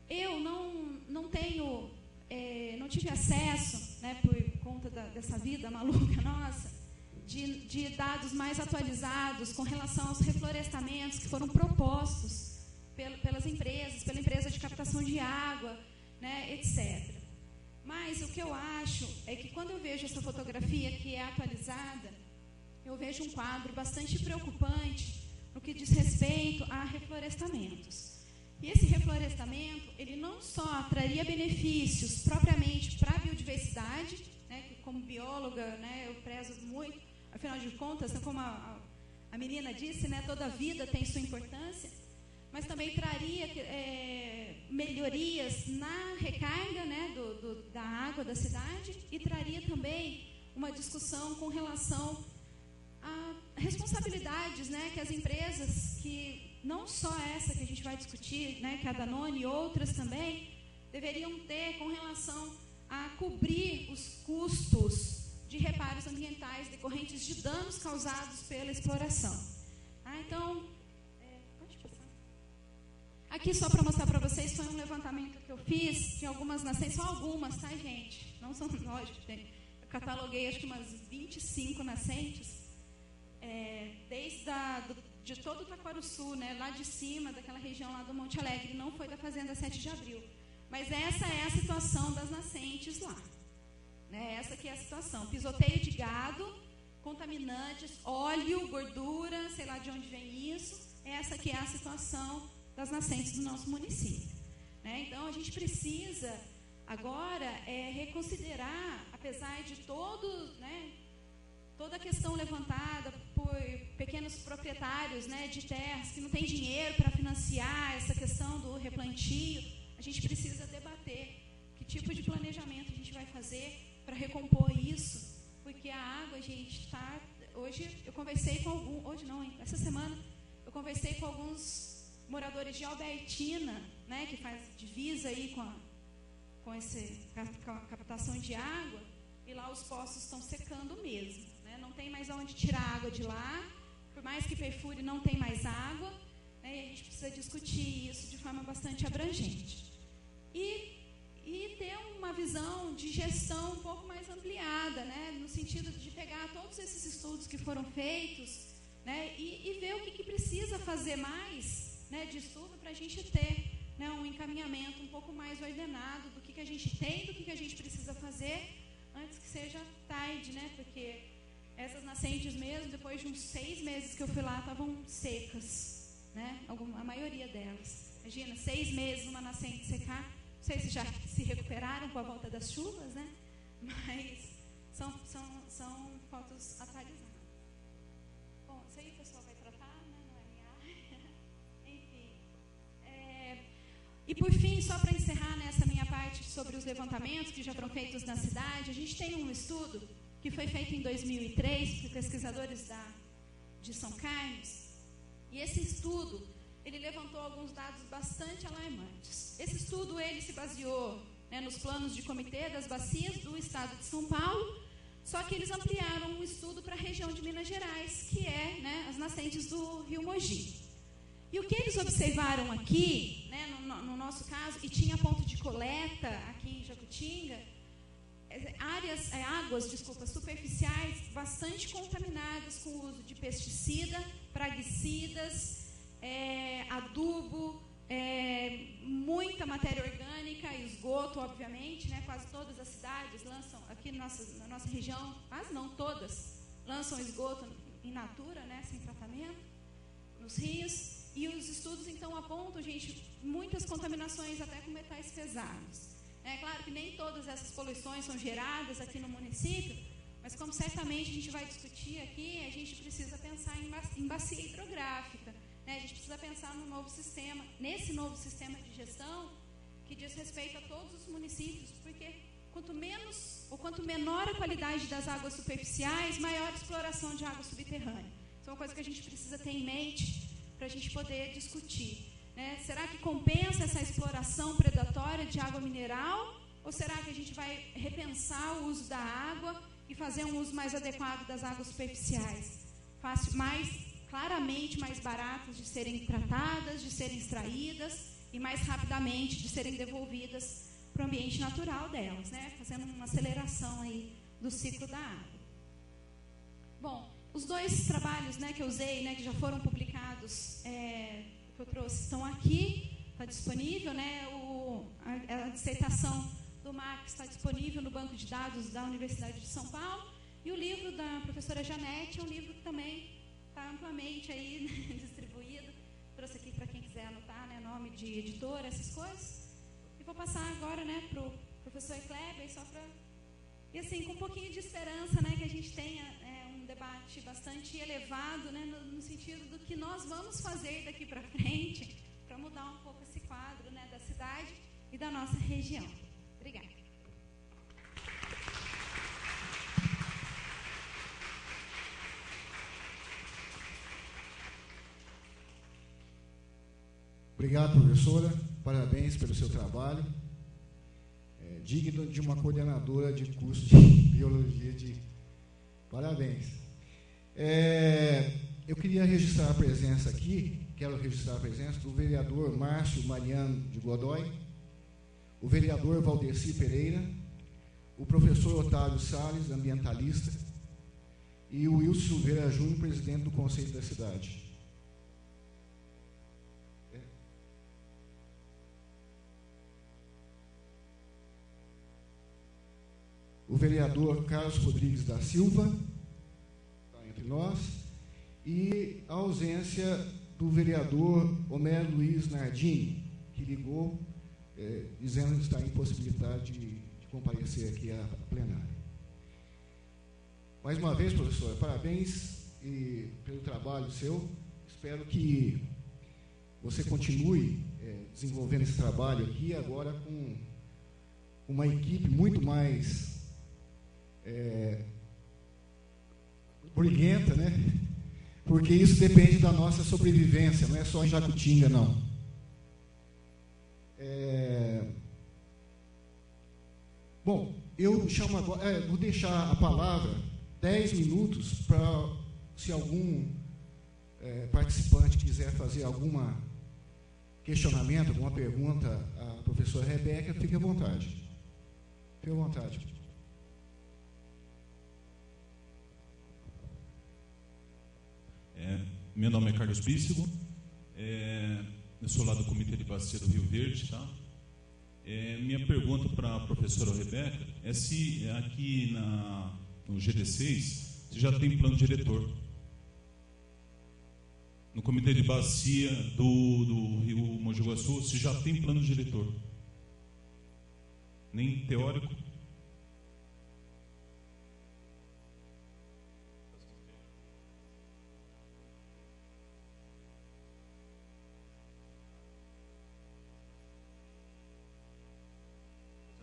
Eu não tenho, não tive acesso, né, por conta dessa vida maluca nossa, de dados mais atualizados com relação aos reflorestamentos que foram propostos pelas empresas, pela empresa de captação de água, né, etc. Mas o que eu acho é que quando eu vejo essa fotografia que é atualizada, eu vejo um quadro bastante preocupante no que diz respeito a reflorestamentos. E esse reflorestamento, ele não só traria benefícios propriamente para a biodiversidade, né, que como bióloga, né, eu prezo muito, afinal de contas, como a menina disse, né, toda vida tem sua importância, mas também traria melhorias na recarga, né, da água da cidade, e traria também uma discussão com relação a responsabilidades, né, que as empresas, que não só essa que a gente vai discutir, né, que é a Danone e outras também, deveriam ter com relação a cobrir os custos de reparos ambientais decorrentes de danos causados pela exploração. Então, pode passar. Aqui, só para mostrar para vocês, foi um levantamento que eu fiz de algumas nascentes, só algumas, tá, gente? Não são, lógico, eu cataloguei acho que umas 25 nascentes, de todo o Taquarussu, né, lá de cima, daquela região lá do Monte Alegre, não foi da Fazenda 7 de Abril. Mas essa é a situação das nascentes lá. Né, essa aqui é a situação. Pisoteio de gado, contaminantes, óleo, gordura, sei lá de onde vem isso. Essa aqui é a situação das nascentes do nosso município. Né, então, a gente precisa agora reconsiderar, apesar de toda a questão levantada por pequenos proprietários, né, de terras que não têm dinheiro para financiar essa questão do replantio, a gente precisa debater que tipo de planejamento a gente vai fazer para recompor isso, porque a água, gente, está... Hoje eu conversei com essa semana eu conversei com alguns moradores de Albertina, né, que faz divisa aí com a captação de água, e lá os poços estão secando mesmo. Não tem mais onde tirar água de lá, por mais que perfure, não tem mais água, né, e a gente precisa discutir isso de forma bastante abrangente. E ter uma visão de gestão um pouco mais ampliada, né, no sentido de pegar todos esses estudos que foram feitos, né, e ver o que precisa fazer mais, né, de estudo para a gente ter, né, um encaminhamento um pouco mais ordenado do que a gente tem, do que a gente precisa fazer, antes que seja tarde, né, porque essas nascentes mesmo, depois de uns 6 meses que eu fui lá, estavam secas, né? A maioria delas. Imagina, 6 meses uma nascente secar. Não sei se já se recuperaram com a volta das chuvas, né? Mas são fotos atualizadas. Bom, isso aí o pessoal vai tratar, né? Não é minha área. Enfim. E por fim, só para encerrar nessa minha parte sobre os levantamentos que já foram feitos na cidade, a gente tem um estudo que foi feito em 2003 por pesquisadores de São Carlos, e esse estudo, ele levantou alguns dados bastante alarmantes. Esse estudo, ele se baseou, né, nos planos de comitê das bacias do estado de São Paulo, só que eles ampliaram um estudo para a região de Minas Gerais, que é, né, as nascentes do Rio Mogi. E o que eles observaram aqui, né, no nosso caso, e tinha ponto de coleta aqui em Jacutinga, águas superficiais bastante contaminadas com o uso de pesticida, praguicidas, adubo, muita matéria orgânica, esgoto, obviamente, né? Quase todas as cidades lançam, aqui na nossa região, quase não todas, lançam esgoto in natura, né? Sem tratamento, nos rios, e os estudos então apontam, gente, muitas contaminações até com metais pesados. É claro que nem todas essas poluições são geradas aqui no município, Mas como certamente a gente vai discutir aqui, a gente precisa pensar em bacia hidrográfica, né? A gente precisa pensar no novo sistema, nesse novo sistema de gestão que diz respeito a todos os municípios, porque quanto menor a qualidade das águas superficiais, maior a exploração de água subterrânea. Isso é uma coisa que a gente precisa ter em mente para a gente poder discutir, né? Será que compensa essa exploração predatória de água mineral? Ou será que a gente vai repensar o uso da água e fazer um uso mais adequado das águas superficiais? Claramente mais baratas de serem tratadas, de serem extraídas e mais rapidamente de serem devolvidas para o ambiente natural delas, né? Fazendo uma aceleração aí do ciclo da água. Bom, os dois trabalhos, né, que eu usei, né, que já foram publicados, que eu trouxe, estão aqui, está disponível, né? A dissertação do Max está disponível no banco de dados da Universidade de São Paulo, e o livro da professora Janete é um livro que também está amplamente aí distribuído. Trouxe aqui para quem quiser anotar, né, nome de editora, essas coisas. E vou passar agora, né, para o professor Kleber, só para... E assim, com um pouquinho de esperança, né, que a gente tenha um debate bastante elevado, né, no sentido do que nós vamos fazer daqui para frente para mudar um pouco esse quadro, né, da cidade e da nossa região. Obrigada. Obrigado, professora. Parabéns pelo seu trabalho. Digno de uma coordenadora de curso de biologia. Parabéns. Eu queria registrar a presença aqui, quero registrar a presença do vereador Márcio Mariano de Godoy, o vereador Valdeci Pereira, o professor Otávio Salles, ambientalista, e o Wilson Silveira Júnior, presidente do Conselho da Cidade. O vereador Carlos Rodrigues da Silva, está entre nós, e a ausência do vereador Homero Luiz Nardini, que ligou, dizendo que está impossibilitado de comparecer aqui à plenária. Mais uma vez, professora, parabéns pelo trabalho seu. Espero que você continue desenvolvendo esse trabalho aqui, agora com uma equipe muito mais briguenta, né? Porque isso depende da nossa sobrevivência, não é só em Jacutinga, não. Bom, eu chamo agora, vou deixar a palavra 10 minutos para, se algum participante quiser fazer algum questionamento, alguma pergunta à professora Rebeca, fique à vontade. Fique à vontade. Meu nome é Carlos Bíssigo, eu sou lá do Comitê de Bacia do Rio Verde, tá? Minha pergunta para a professora Rebeca é se aqui no GD6 se já tem plano diretor. No Comitê de Bacia do Rio Mogi Guaçu, se já tem plano diretor. Nem teórico?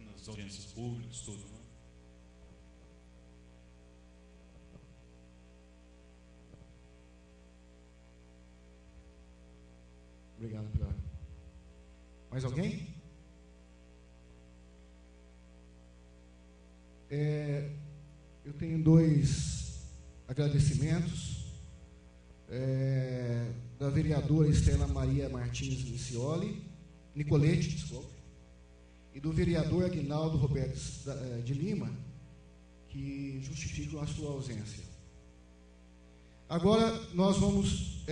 Nas audiências públicas, tudo, né? Obrigado pela... Mais alguém? Eu tenho 2 agradecimentos. Da vereadora Estela Maria Martins Nicolete, desculpa, e do vereador Aguinaldo Roberto de Lima, que justificam a sua ausência. Agora nós vamos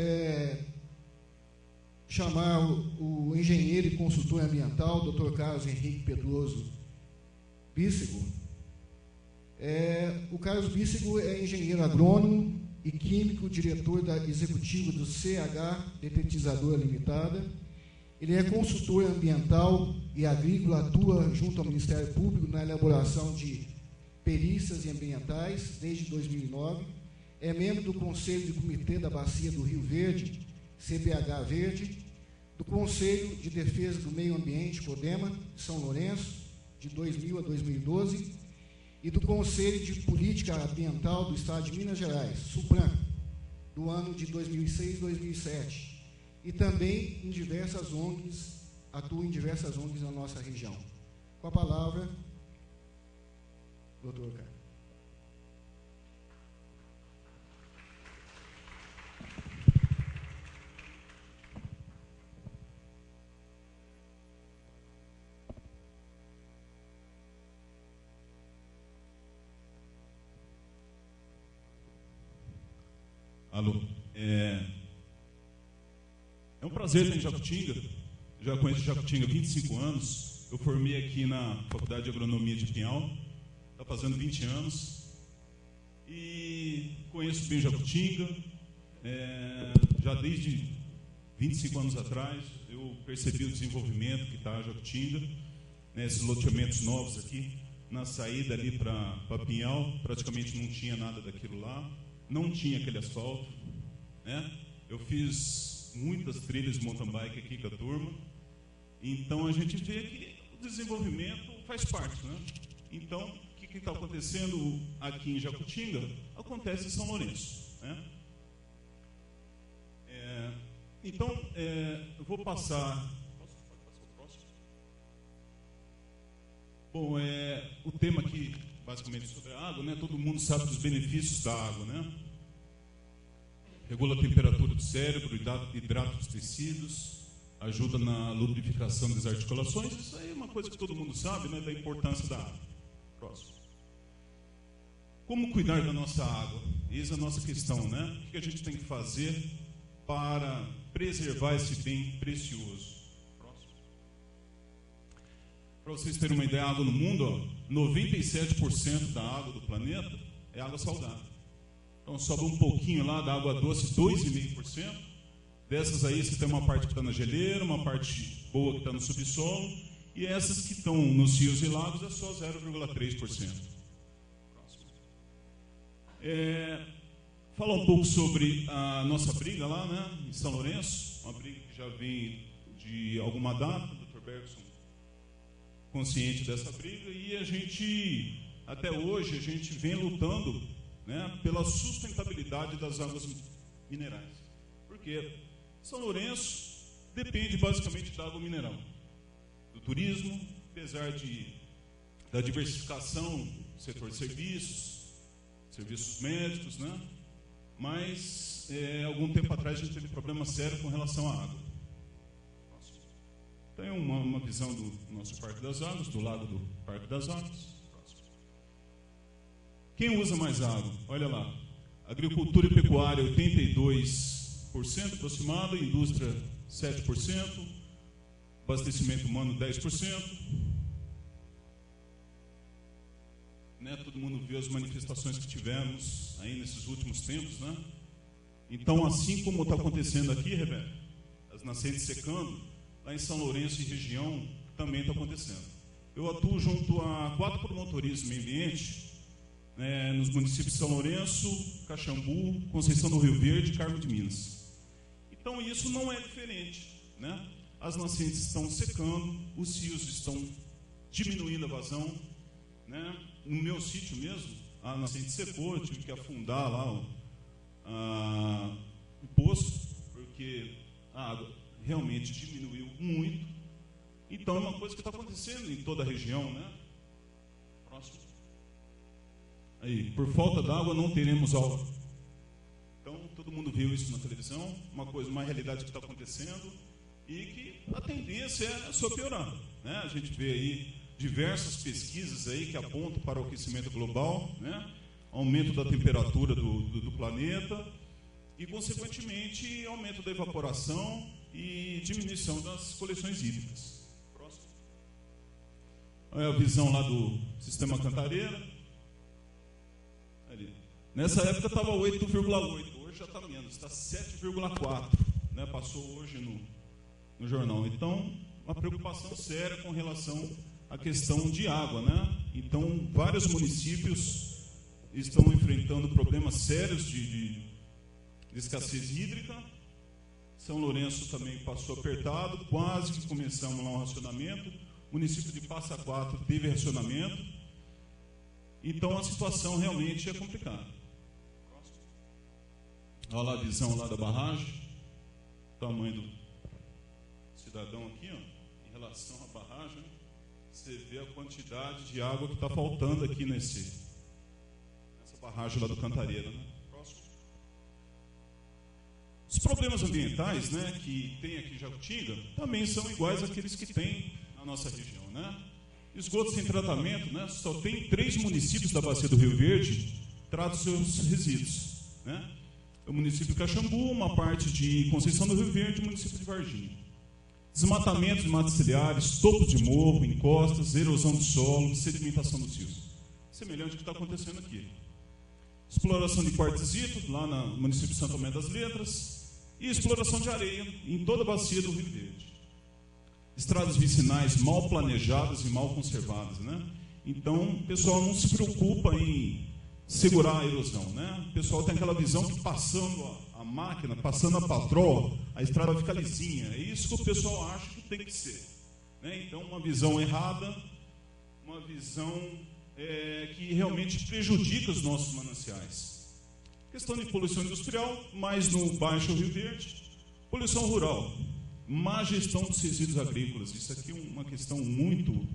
chamar o engenheiro e consultor ambiental, Dr. Carlos Henrique Pedroso Bíssigo. O Carlos Bíssigo é engenheiro agrônomo e químico, diretor executivo do CH Detetizadora Limitada. Ele é consultor ambiental e agrícola, atua junto ao Ministério Público na elaboração de perícias e ambientais desde 2009, é membro do Conselho de Comitê da Bacia do Rio Verde, CBH Verde, do Conselho de Defesa do Meio Ambiente, CODEMA, de São Lourenço, de 2000 a 2012, e do Conselho de Política Ambiental do Estado de Minas Gerais, SUPRAM, do ano de 2006 e 2007, e também em diversas ONGs, atua em diversas ONGs na nossa região. Com a palavra, doutor Caio. Alô. É um prazer estar em Jacutinga. Já conheço Jacutinga há 25 anos. Eu formei aqui na Faculdade de Agronomia de Pinhal. Está fazendo 20 anos. E conheço bem Jacutinga. Já desde 25 anos atrás, eu percebi o desenvolvimento que está a Jacutinga, né, esses loteamentos novos aqui. Na saída ali para Pinhal, praticamente não tinha nada daquilo lá. Não tinha aquele asfalto, né? Eu fiz muitas trilhas de mountain bike aqui com a turma, então a gente vê que o desenvolvimento faz parte, né? Então, o que está acontecendo aqui em Jacutinga, acontece em São Lourenço, né? Então, eu vou passar... Pode passar o próximo? Bom, o tema aqui... basicamente sobre a água, né? Todo mundo sabe dos benefícios da água, né? Regula a temperatura do cérebro, hidrata os tecidos, ajuda na lubrificação das articulações. Isso aí é uma coisa que todo mundo sabe, né? Da importância da água. Próximo. Como cuidar da nossa água? Eis a nossa questão, né? O que a gente tem que fazer para preservar esse bem precioso? Para vocês terem uma ideia, a água no mundo, 97% da água do planeta é água salgada. Então sobra um pouquinho lá da água doce, 2,5%. Dessas aí você tem uma parte que está na geleira, uma parte boa que está no subsolo, e essas que estão nos rios e lagos é só 0,3%. Falar um pouco sobre a nossa briga lá, né, em São Lourenço, uma briga que já vem de alguma data, o Dr. Bergson consciente dessa briga, e a gente, até hoje, a gente vem lutando, né, pela sustentabilidade das águas minerais. Porque São Lourenço depende basicamente da água mineral, do turismo, apesar da diversificação do setor de serviços médicos, né, mas algum tempo atrás a gente teve problema sério com relação à água. Tem uma visão do nosso Parque das Águas, do lado do Parque das Águas. Quem usa mais água? Olha lá. Agricultura e pecuária, 82% aproximado, indústria, 7%, abastecimento humano, 10%. Né? Todo mundo viu as manifestações que tivemos aí nesses últimos tempos, né? Então, assim como está acontecendo aqui, Rebeca, as nascentes secando, lá em São Lourenço e região também está acontecendo. Eu atuo junto a 4 promotorias do meio ambiente, né, nos municípios de São Lourenço, Caxambu, Conceição do Rio Verde e Carmo de Minas. Então isso não é diferente, né? As nascentes estão secando, os rios estão diminuindo a vazão, né? No meu sítio mesmo, a nascente secou, eu tive que afundar lá o poço, porque a água realmente diminuiu muito. Então é uma coisa que está acontecendo em toda a região, né? Próximo. Aí, por falta d'água não teremos aula. Então todo mundo viu isso na televisão, uma realidade que está acontecendo e que a tendência é só piorar, né? A gente vê aí diversas pesquisas aí que apontam para o aquecimento global, né? Aumento da temperatura do planeta e, consequentemente, aumento da evaporação e diminuição das coleções hídricas. Próximo. Olha a visão lá do sistema Cantareira. Ali. Nessa época estava 8,8, hoje já está menos, está 7,4, né? Passou hoje no jornal. Então, uma preocupação séria com relação à questão de água, né? Então, vários municípios estão enfrentando problemas sérios de escassez hídrica. São Lourenço também passou apertado, quase que começamos lá um racionamento. O município de Passa Quatro teve racionamento. Então, a situação realmente é complicada. Olha lá a visão lá da barragem, tamanho do cidadão aqui, ó, em relação à barragem, você vê a quantidade de água que está faltando aqui nessa barragem lá do Cantareira. Né? Próximo. Os problemas ambientais, né, que tem aqui em Jacutinga também são iguais àqueles que tem na nossa região. Né? Esgoto sem tratamento, né, só tem 3 municípios da Bacia do Rio Verde tratam seus resíduos. Né? O município de Caxambu, uma parte de Conceição do Rio Verde e o município de Varginha. Desmatamento de matas ciliares, topo de morro, encostas, erosão do solo, sedimentação dos rios. Semelhante ao que está acontecendo aqui. Exploração de quartzito, lá no município de Santo Tomé das Letras, e exploração de areia em toda a bacia do Rio Verde. Estradas vicinais mal planejadas e mal conservadas. Né? Então, o pessoal não se preocupa em segurar a erosão, né? O pessoal tem aquela visão que passando a máquina, passando a patroa, a estrada vai ficar lisinha. É isso que o pessoal acha que tem que ser. Né? Então, uma visão errada, uma visão que realmente prejudica os nossos mananciais. Questão de poluição industrial, mais no Baixo Rio Verde. Poluição rural, má gestão dos resíduos agrícolas. Isso aqui é uma questão muito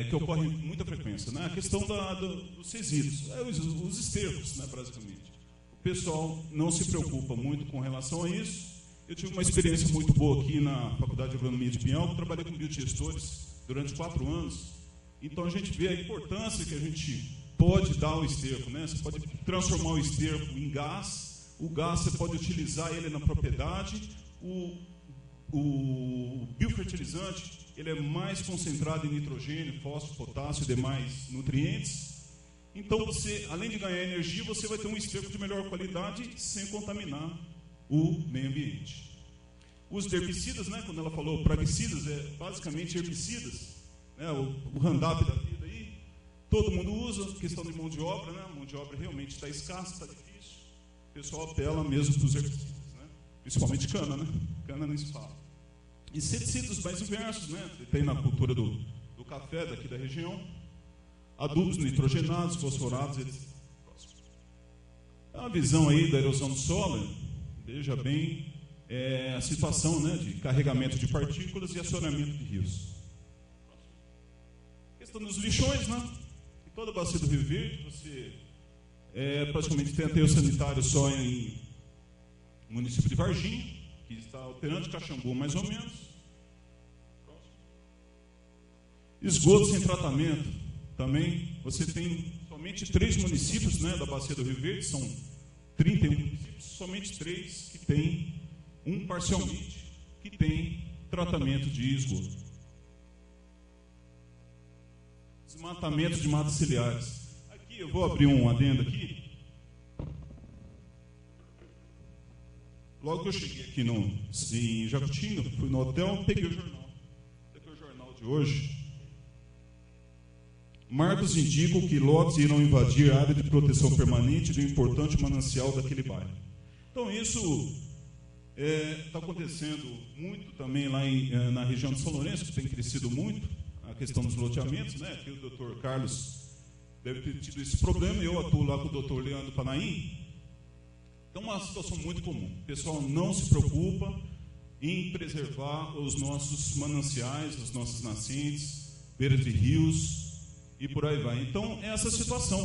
que ocorre com muita frequência, né? A questão dos resíduos, os estercos, né, basicamente. O pessoal não se preocupa muito com relação a isso. Eu tive uma experiência muito boa aqui na Faculdade de Agronomia de Pinhal, que trabalhei com biodigestores durante 4 anos. Então, a gente vê a importância que a gente pode dar ao esterco, né? Você pode transformar o esterco em gás, o gás você pode utilizar ele na propriedade, o biofertilizante ele é mais concentrado em nitrogênio, fósforo, potássio e demais nutrientes. Então, você, além de ganhar energia, você vai ter um esterco de melhor qualidade sem contaminar o meio ambiente. Os herbicidas, né, quando ela falou praguicidas, é basicamente herbicidas. Né, o Roundup da vida aí, todo mundo usa, questão de mão de obra, né, a mão de obra realmente está escassa, está difícil. O pessoal apela mesmo para os herbicidas, né, principalmente cana, né, cana não se fala. Inseticidas mais diversos, né? Tem na cultura do café daqui da região, adubos nitrogenados, fosforados, etc. A visão aí da erosão do solo, veja bem a situação, né, de carregamento de partículas e acionamento de rios. A questão dos lixões, né? Em toda a bacia do Rio Verde, você praticamente tem aterro sanitário só em município de Varginha, que está operando de Caxambu, mais ou menos. Esgoto sem tratamento, também. Você tem somente 3 municípios, né, da Bacia do Rio Verde, são 31 municípios, somente 3 que tem, parcialmente, que tem tratamento de esgoto. Desmatamento de matas ciliares. Aqui, eu vou abrir um adendo aqui. Logo que eu cheguei aqui em Jacutinga, fui no hotel, peguei o jornal. Peguei o jornal de hoje. Marcos indicam que lotes irão invadir a área de proteção permanente do importante manancial daquele bairro. Então, isso está acontecendo muito também lá na região de São Lourenço, que tem crescido muito, a questão dos loteamentos, né? Aqui o doutor Carlos deve ter tido esse problema, eu atuo lá com o doutor Leandro Panaim. Então, é uma situação muito comum. O pessoal não se preocupa em preservar os nossos mananciais, as nossas nascentes, beiras de rios e por aí vai. Então, é essa situação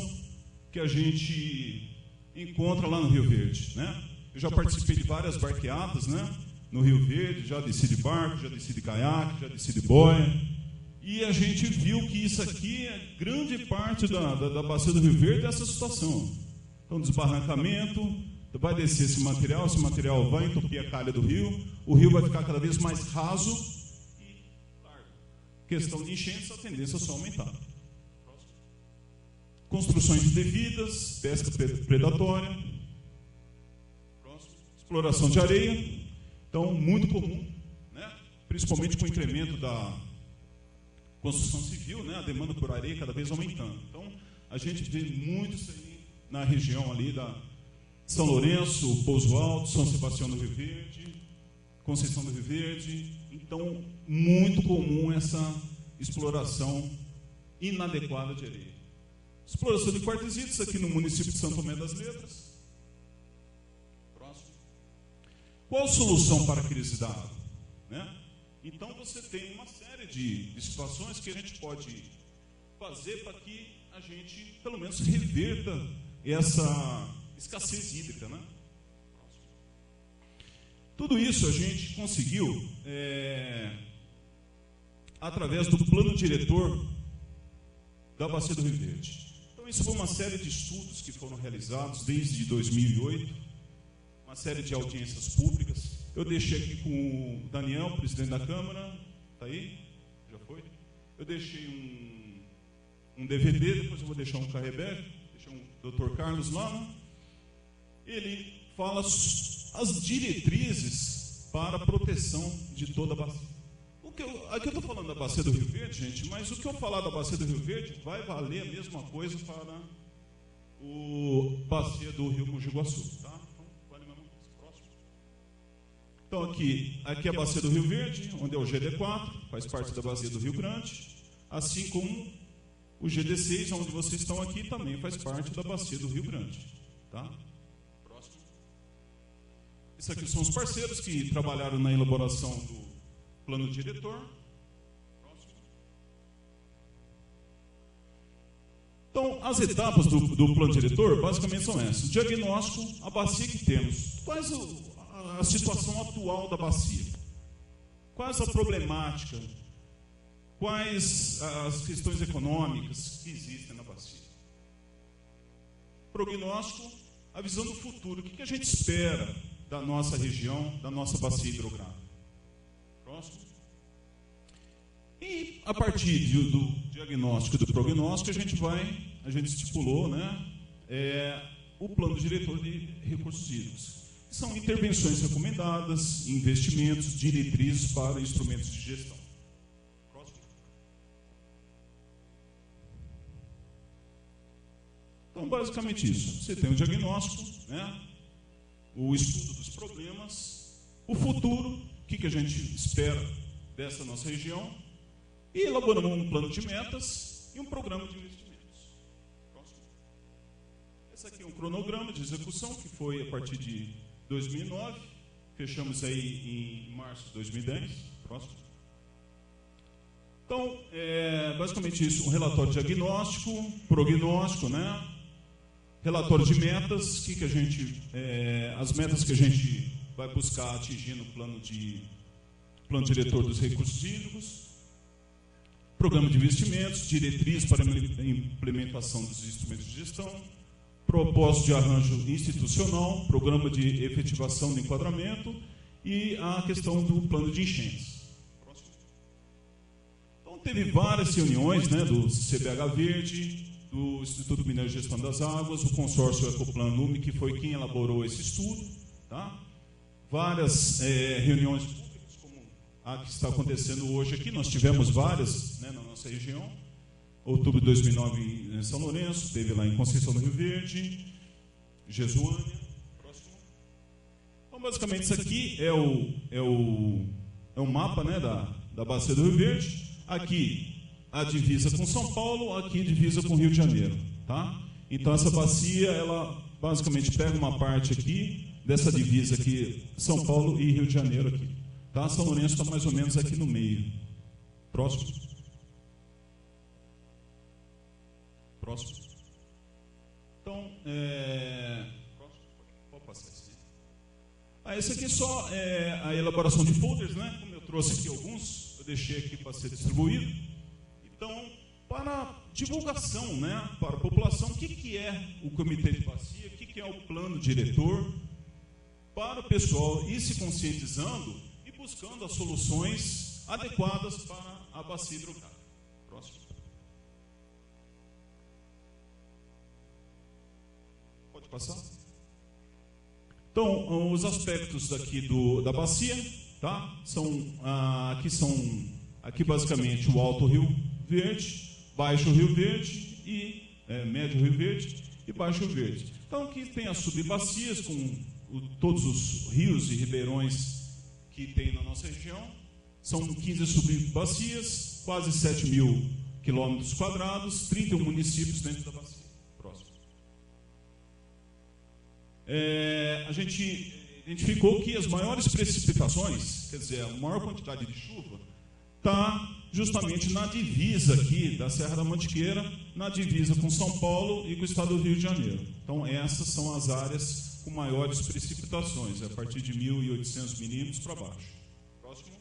que a gente encontra lá no Rio Verde, né? Eu já participei de várias barqueadas, né, no Rio Verde, já desci de barco, já desci de caiaque, já desci de boia, e a gente viu que isso aqui é grande parte da bacia do Rio Verde, essa situação. Então, desbarrancamento, vai descer esse material vai entupir a calha do rio, o rio vai ficar cada vez mais raso e largo. Questão de enchentes, a tendência é só aumentar. Construções indevidas, pesca predatória, exploração de areia, então muito comum, né? Principalmente com o incremento construção civil, né, a demanda por areia cada vez aumentando. Então, a gente vê muito isso aí na região ali da São Lourenço, Pouso Alto, São Sebastião do Rio Verde, Conceição do Rio Verde. Então, muito comum essa exploração inadequada de areia. Exploração de quartzitos aqui no município de Santo Tomé das Letras. Próximo. Qual a solução para a crise da água? Né? Então, você tem uma série de situações que a gente pode fazer para que a gente, pelo menos, reverta essa escassez hídrica. Né? Tudo isso a gente conseguiu através do plano diretor da Bacia do Rio Verde. Então, isso foi uma série de estudos que foram realizados desde 2008, uma série de audiências públicas. Eu deixei aqui com o Daniel, presidente da Câmara, está aí? Já foi? Eu deixei um DVD, depois eu vou deixar um com a Rebeca, deixei um Dr. Carlos lá. Né? Ele fala as diretrizes para a proteção de toda a bacia. Aqui eu estou falando da Bacia do Rio Verde, gente, mas o que eu falar da Bacia do Rio Verde vai valer a mesma coisa para o Bacia do Rio Mogi Guaçu, tá? Então, vale a mesma coisa. Próximo. Então, aqui é a Bacia do Rio Verde, onde é o GD4, faz parte da Bacia do Rio Grande, assim como o GD6, onde vocês estão aqui, também faz parte da Bacia do Rio Grande, tá? Próximo. Isso aqui são os parceiros que trabalharam na elaboração do plano diretor. Próximo. Então, as etapas do plano diretor basicamente são essas: o diagnóstico, a bacia que temos, quais a situação atual da bacia, quais a problemática, quais as questões econômicas que existem na bacia. Prognóstico, a visão do futuro, o que a gente espera da nossa região, da nossa bacia hidrográfica. Próximo. E a partir do diagnóstico e do prognóstico, a gente estipulou, né, o plano diretor de recursos hídricos. São intervenções recomendadas, investimentos, diretrizes para instrumentos de gestão. Próximo. Então, basicamente isso. Você tem o diagnóstico, né, o estudo dos problemas, o futuro, o que a gente espera dessa nossa região, e elaboramos um plano de metas e um programa de investimentos. Próximo. Esse aqui é um cronograma de execução que foi a partir de 2009, fechamos aí em março de 2010. Próximo. Então, basicamente isso, um relatório diagnóstico, prognóstico, né? Relatório de metas, que a gente, as metas que a gente vai buscar atingir no plano diretor dos recursos hídricos, programa de investimentos, diretriz para a implementação dos instrumentos de gestão, propósito de arranjo institucional, programa de efetivação do enquadramento e a questão do plano de enchentes. Próximo. Então, teve várias reuniões, né, do CBH Verde, do Instituto Mineiro de Gestão das Águas, o consórcio Ecoplan Lume, que foi quem elaborou esse estudo, tá? Várias reuniões públicas, como a que está acontecendo hoje aqui, nós tivemos várias, né, na nossa região. Outubro de 2009 em São Lourenço, teve lá em Conceição do Rio Verde, Jesuânia. Próximo. Então, basicamente, isso aqui é o mapa, né, da Bacia do Rio Verde. Aqui a divisa com São Paulo, aqui a divisa com Rio de Janeiro, tá? Então, essa bacia, ela basicamente pega uma parte aqui dessa divisa aqui, São Paulo e Rio de Janeiro aqui, tá? São Lourenço está mais ou menos aqui no meio. Próximo. Próximo. Então, pode passar esse aqui. Esse aqui só é a elaboração de folders, né? Como eu trouxe aqui alguns, eu deixei aqui para ser distribuído. Então, para divulgação, né, para a população, o que é o Comitê de Bacia, o que é o plano diretor, para o pessoal ir se conscientizando e buscando as soluções adequadas para a bacia hidrográfica. Próximo. Pode passar? Então, os aspectos aqui da bacia, tá? Aqui basicamente o Alto Rio Verde, Baixo Rio Verde e Médio Rio Verde e Baixo Rio Verde. Então aqui tem as subbacias com todos os rios e ribeirões que tem na nossa região. São 15 subbacias, quase 7.000 quilômetros quadrados, 31 municípios dentro da bacia. Próximo. A gente identificou que as maiores precipitações, quer dizer, a maior quantidade de chuva, está justamente na divisa aqui da Serra da Mantiqueira, na divisa com São Paulo e com o estado do Rio de Janeiro. Então, essas são as áreas com maiores precipitações, a partir de 1.800 milímetros para baixo. Próximo.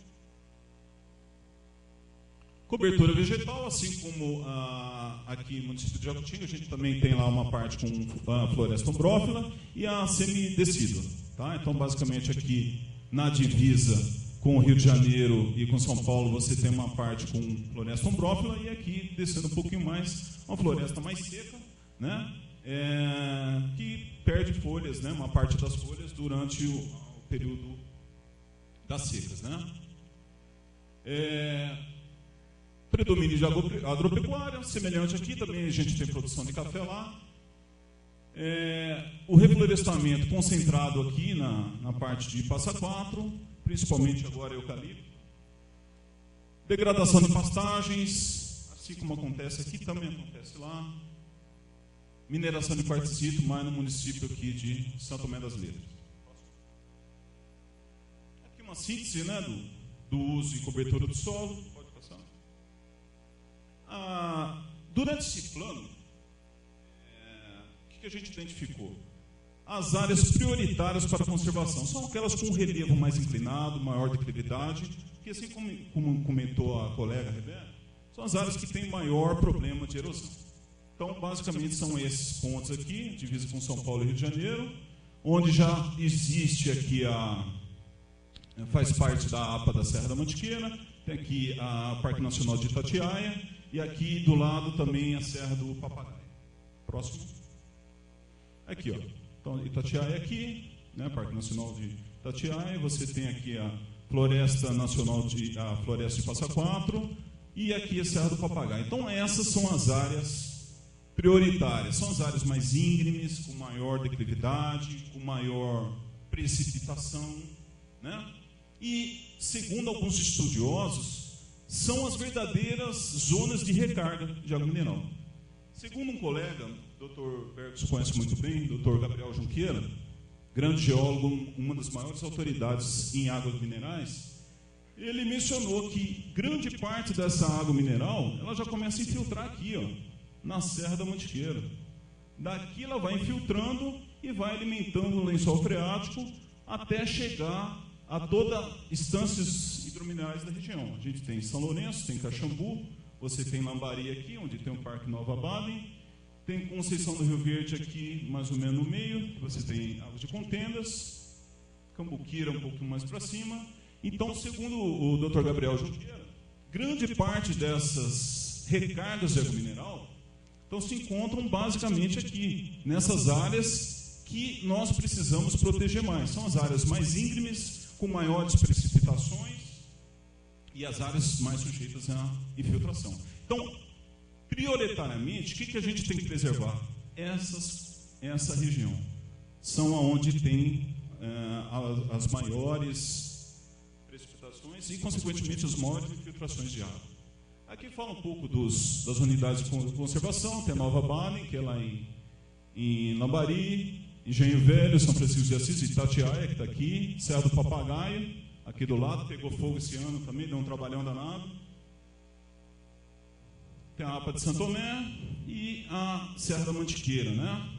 Cobertura vegetal, assim como aqui no município de Jacutinga, a gente também tem lá uma parte com a floresta umbrófila e a semidecídua. Tá? Então, basicamente, aqui na divisa com o Rio de Janeiro e com São Paulo, você tem uma parte com floresta umbrófila e aqui, descendo um pouquinho mais, uma floresta mais seca, né? Que perde folhas, né? Uma parte das folhas durante o período das secas. Né? Predomínio de agropecuária, semelhante aqui, também a gente tem produção de café lá. O reflorestamento concentrado aqui na parte de Passa Quatro, principalmente agora eucalipto. Degradação de pastagens, assim como acontece aqui, também acontece lá. Mineração de quartzito, mais no município aqui de São Tomé das Letras. Aqui uma síntese, né, do uso e cobertura do solo. Pode passar. Durante esse plano, o que a gente identificou? As áreas prioritárias para a conservação são aquelas com relevo mais inclinado, maior declividade, que, assim como comentou a colega Rebeca, são as áreas que têm maior problema de erosão. Então, basicamente, são esses pontos aqui, divisa com São Paulo e Rio de Janeiro, onde já existe aqui faz parte da APA da Serra da Mantiqueira, tem aqui a Parque Nacional de Itatiaia, e aqui do lado também a Serra do Papagaio. Próximo. Aqui, ó. Então, Itatiaia aqui, né, Parque Nacional de Itatiaia, você tem aqui a Floresta Nacional a Floresta de Passa Quatro e aqui a Serra do Papagaio. Então, essas são as áreas prioritárias, são as áreas mais íngremes, com maior declividade, com maior precipitação, né? E, segundo alguns estudiosos, são as verdadeiras zonas de recarga de água mineral. Segundo um colega, o Dr. Bergos conhece muito bem, Dr. Gabriel Junqueira, grande geólogo, uma das maiores autoridades em águas minerais, ele mencionou que grande parte dessa água mineral, ela já começa a infiltrar aqui, ó, na Serra da Mantiqueira. Daqui ela vai infiltrando e vai alimentando o lençol freático até chegar a todas as instâncias hidrominerais da região. A gente tem São Lourenço, tem Caxambu, você tem Lambari aqui, onde tem o Parque Nova Baden, tem Conceição do Rio Verde aqui, mais ou menos no meio, você tem Águas de Contendas, Cambuquira um pouco mais para cima. Então, segundo o Dr. Gabriel Junqueira, grande parte dessas recargas de água mineral se encontram basicamente aqui, nessas áreas que nós precisamos proteger mais. São as áreas mais íngremes, com maiores precipitações e as áreas mais sujeitas à infiltração. Então, prioritariamente, o que a gente tem que preservar? Essa região. São onde tem as maiores precipitações e, consequentemente, as maiores infiltrações de água. Aqui fala um pouco das unidades de conservação, tem a Nova Baden, que é lá em Lambari, Engenho Velho, São Francisco de Assis, Itatiaia, que está aqui, Serra do Papagaio, aqui do lado, pegou fogo esse ano também, deu um trabalhão danado. Tem a APA de São Tomé e a Serra da Mantiqueira, né?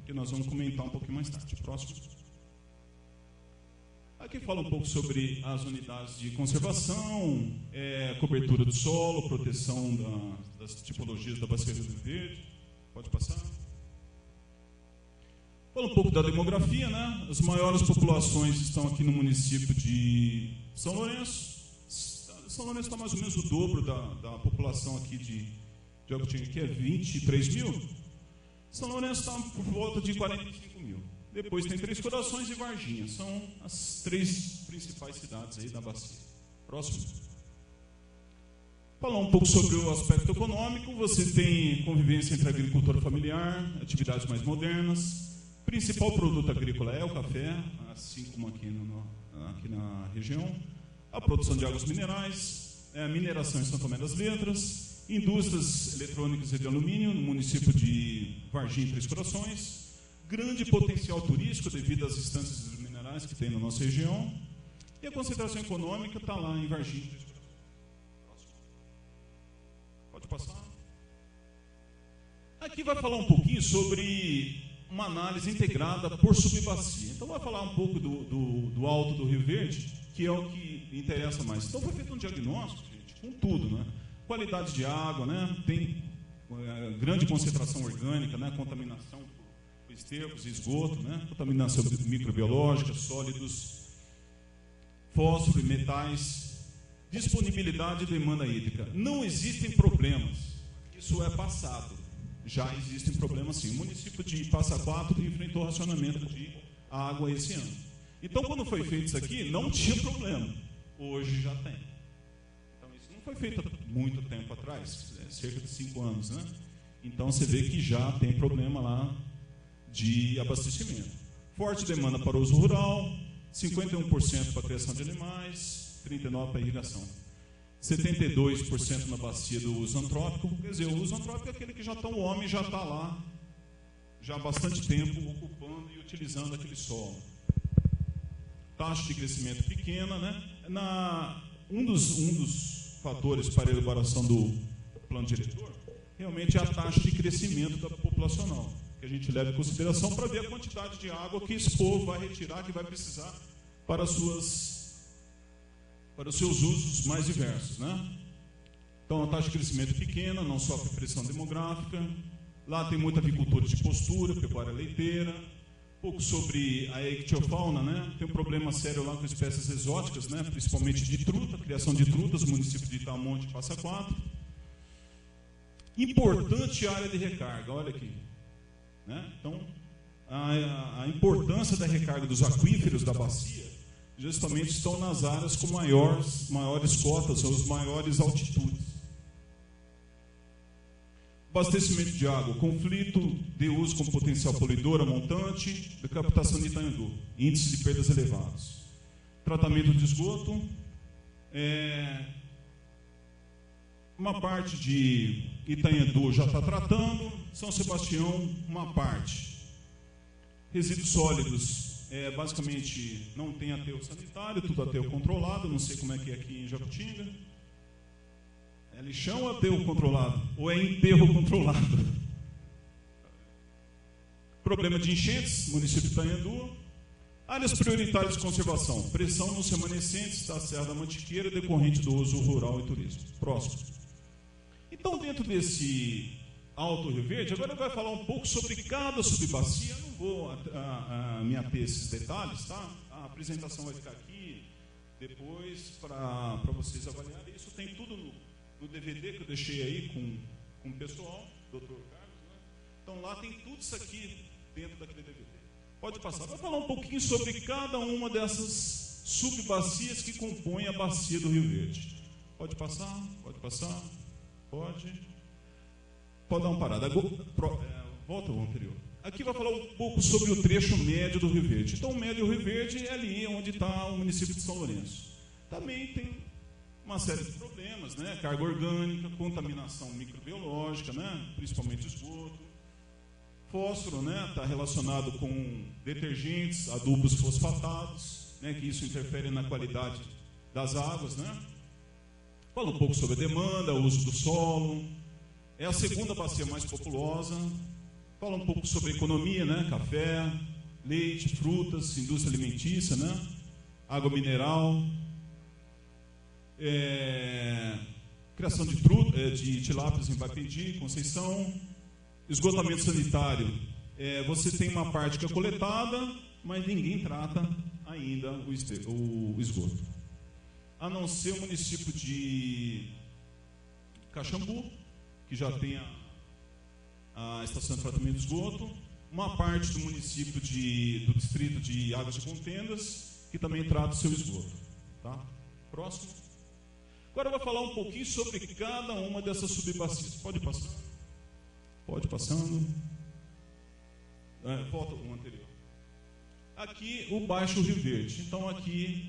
Que nós vamos comentar um pouquinho mais tarde. Próximo. Aqui fala um pouco sobre as unidades de conservação, cobertura do solo, proteção das tipologias da Bacia do Rio Verde. Pode passar. Fala um pouco da demografia, né? As maiores populações estão aqui no município de São Lourenço. São Lourenço está mais ou menos o dobro da população aqui de Jacutinga, que é 23 mil. São Lourenço está por volta de 45 mil. Depois tem Três Corações e Varginha. São as três principais cidades aí da bacia. Próximo. Falar um pouco sobre o aspecto econômico, você tem convivência entre agricultura familiar, atividades mais modernas. O principal produto agrícola é o café, assim como aqui na região. A produção de águas minerais, a mineração em São Tomé das Letras, indústrias eletrônicas e de alumínio no município de Varginha e Três Corações, grande potencial turístico devido às instâncias minerais que tem na nossa região, e a concentração econômica está lá em Varginha. Pode passar. Aqui vai falar um pouquinho sobre uma análise integrada por subbacia. Então vai falar um pouco do alto do Rio Verde, que é o que interessa mais. Então foi feito um diagnóstico, gente, com tudo, né? Qualidade de água, né? Tem grande concentração orgânica, né? Contaminação por estercos e esgoto, né? Contaminação microbiológica, sólidos, fósforo e metais, disponibilidade e demanda hídrica. Não existem problemas. Isso é passado. Já existem problemas sim. O município de Passa Quatro enfrentou racionamento de água esse ano. Então, quando foi feito isso aqui, não tinha problema. Hoje já tem. Então, isso não foi feito há muito tempo atrás, cerca de 5 anos, né? Então, você vê que já tem problema lá de abastecimento. Forte demanda para o uso rural, 51% para a criação de animais, 39% para a irrigação. 72% na bacia do uso antrópico. Quer dizer, o uso antrópico é aquele que o homem já está lá, já há bastante tempo, ocupando e utilizando aquele solo. Taxa de crescimento pequena, né? Um dos fatores para a elaboração do plano diretor, realmente é a taxa de crescimento da populacional, que a gente leva em consideração para ver a quantidade de água que esse povo vai retirar, que vai precisar para os seus usos mais diversos, né? Então, a taxa de crescimento é pequena, não sofre pressão demográfica. Lá tem muita avicultura de postura, pecuária leiteira. Um pouco sobre a ictiofauna, né? Tem um problema sério lá com espécies exóticas, né? Principalmente de truta, criação de trutas no município de Itamonte e Passa Quatro. Importante área de recarga, olha aqui, né? Então, a importância da recarga dos aquíferos da bacia justamente estão nas áreas com maiores cotas, ou as maiores altitudes. Abastecimento de água, conflito de uso com potencial poluidor a montante, de captação de Itanhandu, índice de perdas elevados. Tratamento de esgoto, uma parte de Itanhandu já está tratando, São Sebastião, uma parte. Resíduos sólidos, basicamente não tem aterro sanitário, tudo aterro controlado, não sei como é que é aqui em Jacutinga. É lixão ou aterro controlado? Ou é enterro controlado? Problema de enchentes, município de Itanhandu. Áreas prioritárias de conservação, pressão nos remanescentes da Serra da Mantiqueira decorrente do uso rural e turismo. Próximo. Então, dentro desse Alto Rio Verde, agora eu vou falar um pouco sobre cada subbacia. Eu não vou me ater a esses detalhes, tá? A apresentação vai ficar aqui depois para vocês avaliarem. Isso tem tudo no DVD que eu deixei aí com o pessoal, Dr. Carlos, né? Então lá tem tudo isso aqui dentro daquele DVD. Pode passar. Vai falar um pouquinho sobre cada uma dessas subbacias que compõem a bacia do Rio Verde. Pode passar, pode passar, pode dar uma parada. Volta ao anterior. Aqui vai falar um pouco sobre o trecho médio do Rio Verde. Então o médio do Rio Verde é ali onde está o município de São Lourenço. Também tem uma série de problemas, né? Carga orgânica, contaminação microbiológica, né? Principalmente esgoto. Fósforo, né? Está relacionado com detergentes, adubos fosfatados, né? Que isso interfere na qualidade das águas, né? Fala um pouco sobre a demanda, o uso do solo. É a segunda bacia mais populosa. Fala um pouco sobre a economia, né? Café, leite, frutas, indústria alimentícia, né? Água mineral. Criação de tilápias em Bapendi, Conceição. Esgotamento sanitário. Você tem uma parte que é coletada, mas ninguém trata ainda o esgoto. A não ser o município de Caxambu, que já tem a estação de tratamento de esgoto. Uma parte do município do distrito de Águas de Contendas, que também trata o seu esgoto. Tá? Próximo. Agora eu vou falar um pouquinho sobre cada uma dessas subbacias. Pode passar. Pode passando. Volta o anterior. Aqui o Baixo Rio Verde. Então aqui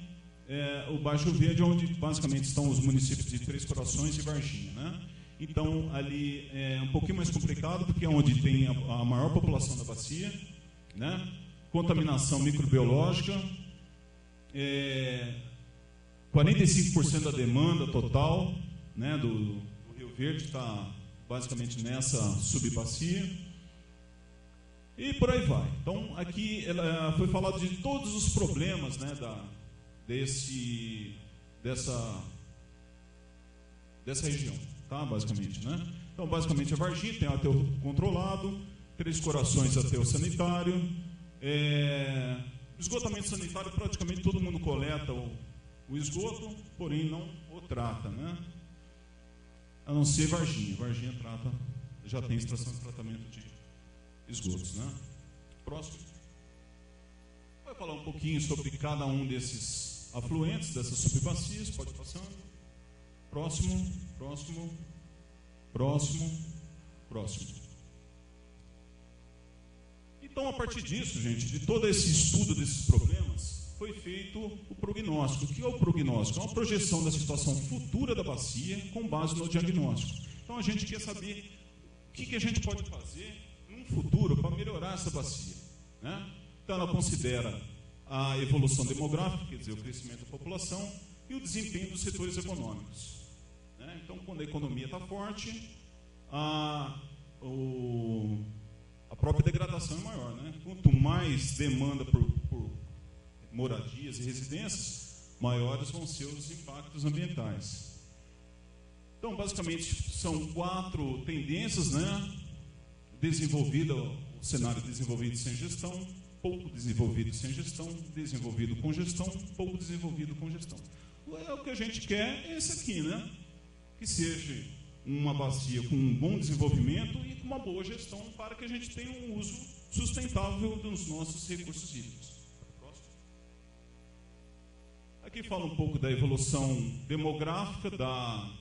o Baixo Rio Verde é onde basicamente estão os municípios de Três Corações e Varginha, né? Então ali é um pouquinho mais complicado porque é onde tem a maior população da bacia, né? Contaminação microbiológica, 45% da demanda total, né, do Rio Verde está basicamente nessa subbacia. E por aí vai. Então, aqui foi falado de todos os problemas, né, dessa região, tá? Basicamente, né? Então, basicamente, a Varginha tem aterro controlado, Três Corações aterro sanitário, esgotamento sanitário, praticamente todo mundo coleta o esgoto, porém não o trata, né? A não ser Varginha. Varginha trata, já tem estação de tratamento de esgotos, né? Próximo. Vai falar um pouquinho sobre cada um desses afluentes, dessas subbacias. Pode passando. Próximo, próximo, próximo, próximo. Então, a partir disso, gente, de todo esse estudo desses problemas, foi feito o prognóstico. O que é o prognóstico? É uma projeção da situação futura da bacia com base no diagnóstico. Então, a gente quer saber o que a gente pode fazer no futuro para melhorar essa bacia, né? Então, ela considera a evolução demográfica, quer dizer, o crescimento da população, e o desempenho dos setores econômicos, né? Então, quando a economia está forte, a própria degradação é maior, né? Quanto mais demanda por moradias e residências, maiores vão ser os impactos ambientais. Então, basicamente, são 4 tendências, né? O cenário desenvolvido sem gestão, pouco desenvolvido sem gestão, desenvolvido com gestão, pouco desenvolvido com gestão. O que a gente quer é esse aqui, né? Que seja uma bacia com um bom desenvolvimento e com uma boa gestão para que a gente tenha um uso sustentável dos nossos recursos hídricos. Próximo. Aqui fala um pouco da evolução demográfica da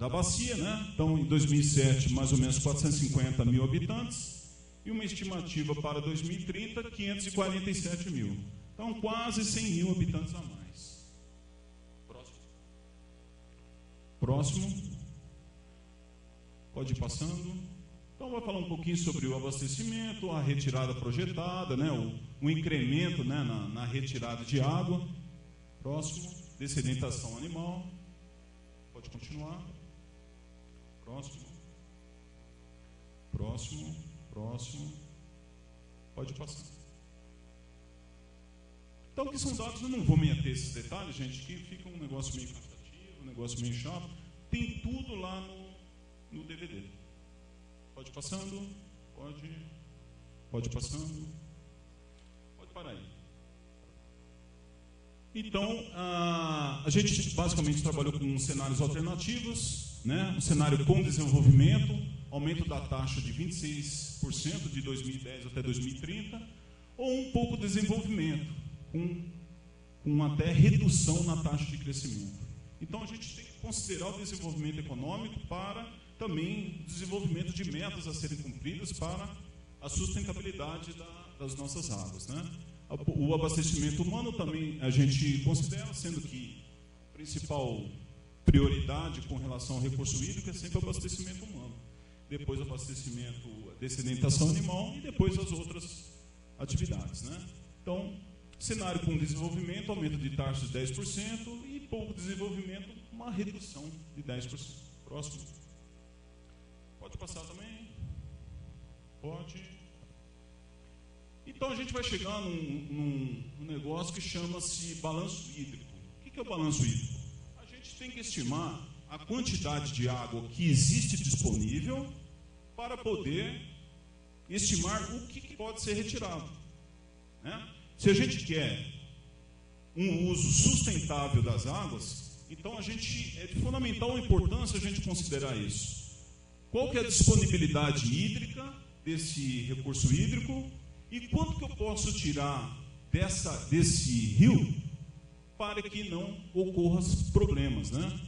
bacia, né? Então, em 2007, mais ou menos 450 mil habitantes e uma estimativa para 2030, 547 mil. Então, quase 100 mil habitantes a mais. Próximo. Pode ir passando. Então, vai falar um pouquinho sobre o abastecimento, a retirada projetada, né? O incremento, né, na retirada de água. Próximo. Dessedentação animal. Pode continuar. Próximo. Próximo. Próximo. Pode passar. Então, que são dados, eu não vou me ater a esses detalhes, gente, que fica um negócio meio cansativo, um negócio meio chato. Tem tudo lá no DVD. Pode passando. Pode passando. Pode parar aí. Então, a gente basicamente trabalhou com cenários alternativos, né? Um cenário com desenvolvimento, aumento da taxa de 26% de 2010 até 2030, ou um pouco de desenvolvimento, com até redução na taxa de crescimento. Então, a gente tem que considerar o desenvolvimento econômico para também desenvolvimento de metas a serem cumpridas para a sustentabilidade das nossas águas, né? O abastecimento humano também a gente considera, sendo que a principal prioridade com relação ao recurso hídrico é sempre o abastecimento humano. Depois o abastecimento, dessedentação animal e depois as outras atividades, né? Então, cenário com desenvolvimento, aumento de taxas de 10% e pouco desenvolvimento, uma redução de 10%. Próximo. Pode passar também? Pode. Então, a gente vai chegar num negócio que chama-se balanço hídrico. O que é o balanço hídrico? A gente tem que estimar a quantidade de água que existe disponível para poder estimar o que pode ser retirado, né? Se a gente quer um uso sustentável das águas, então é de fundamental importância a gente considerar isso. Qual que é a disponibilidade hídrica desse recurso hídrico e quanto que eu posso tirar desse rio para que não ocorram problemas, né?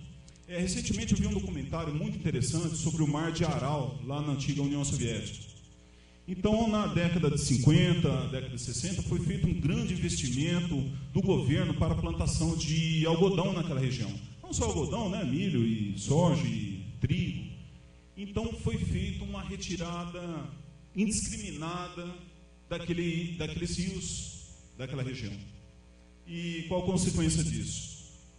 Recentemente eu vi um documentário muito interessante sobre o Mar de Aral, lá na antiga União Soviética. Então, na década de 50, década de 60, foi feito um grande investimento do governo para a plantação de algodão naquela região. Não só algodão, né? Milho e soja e trigo. Então, foi feita uma retirada indiscriminada daqueles rios daquela região. E qual a consequência disso?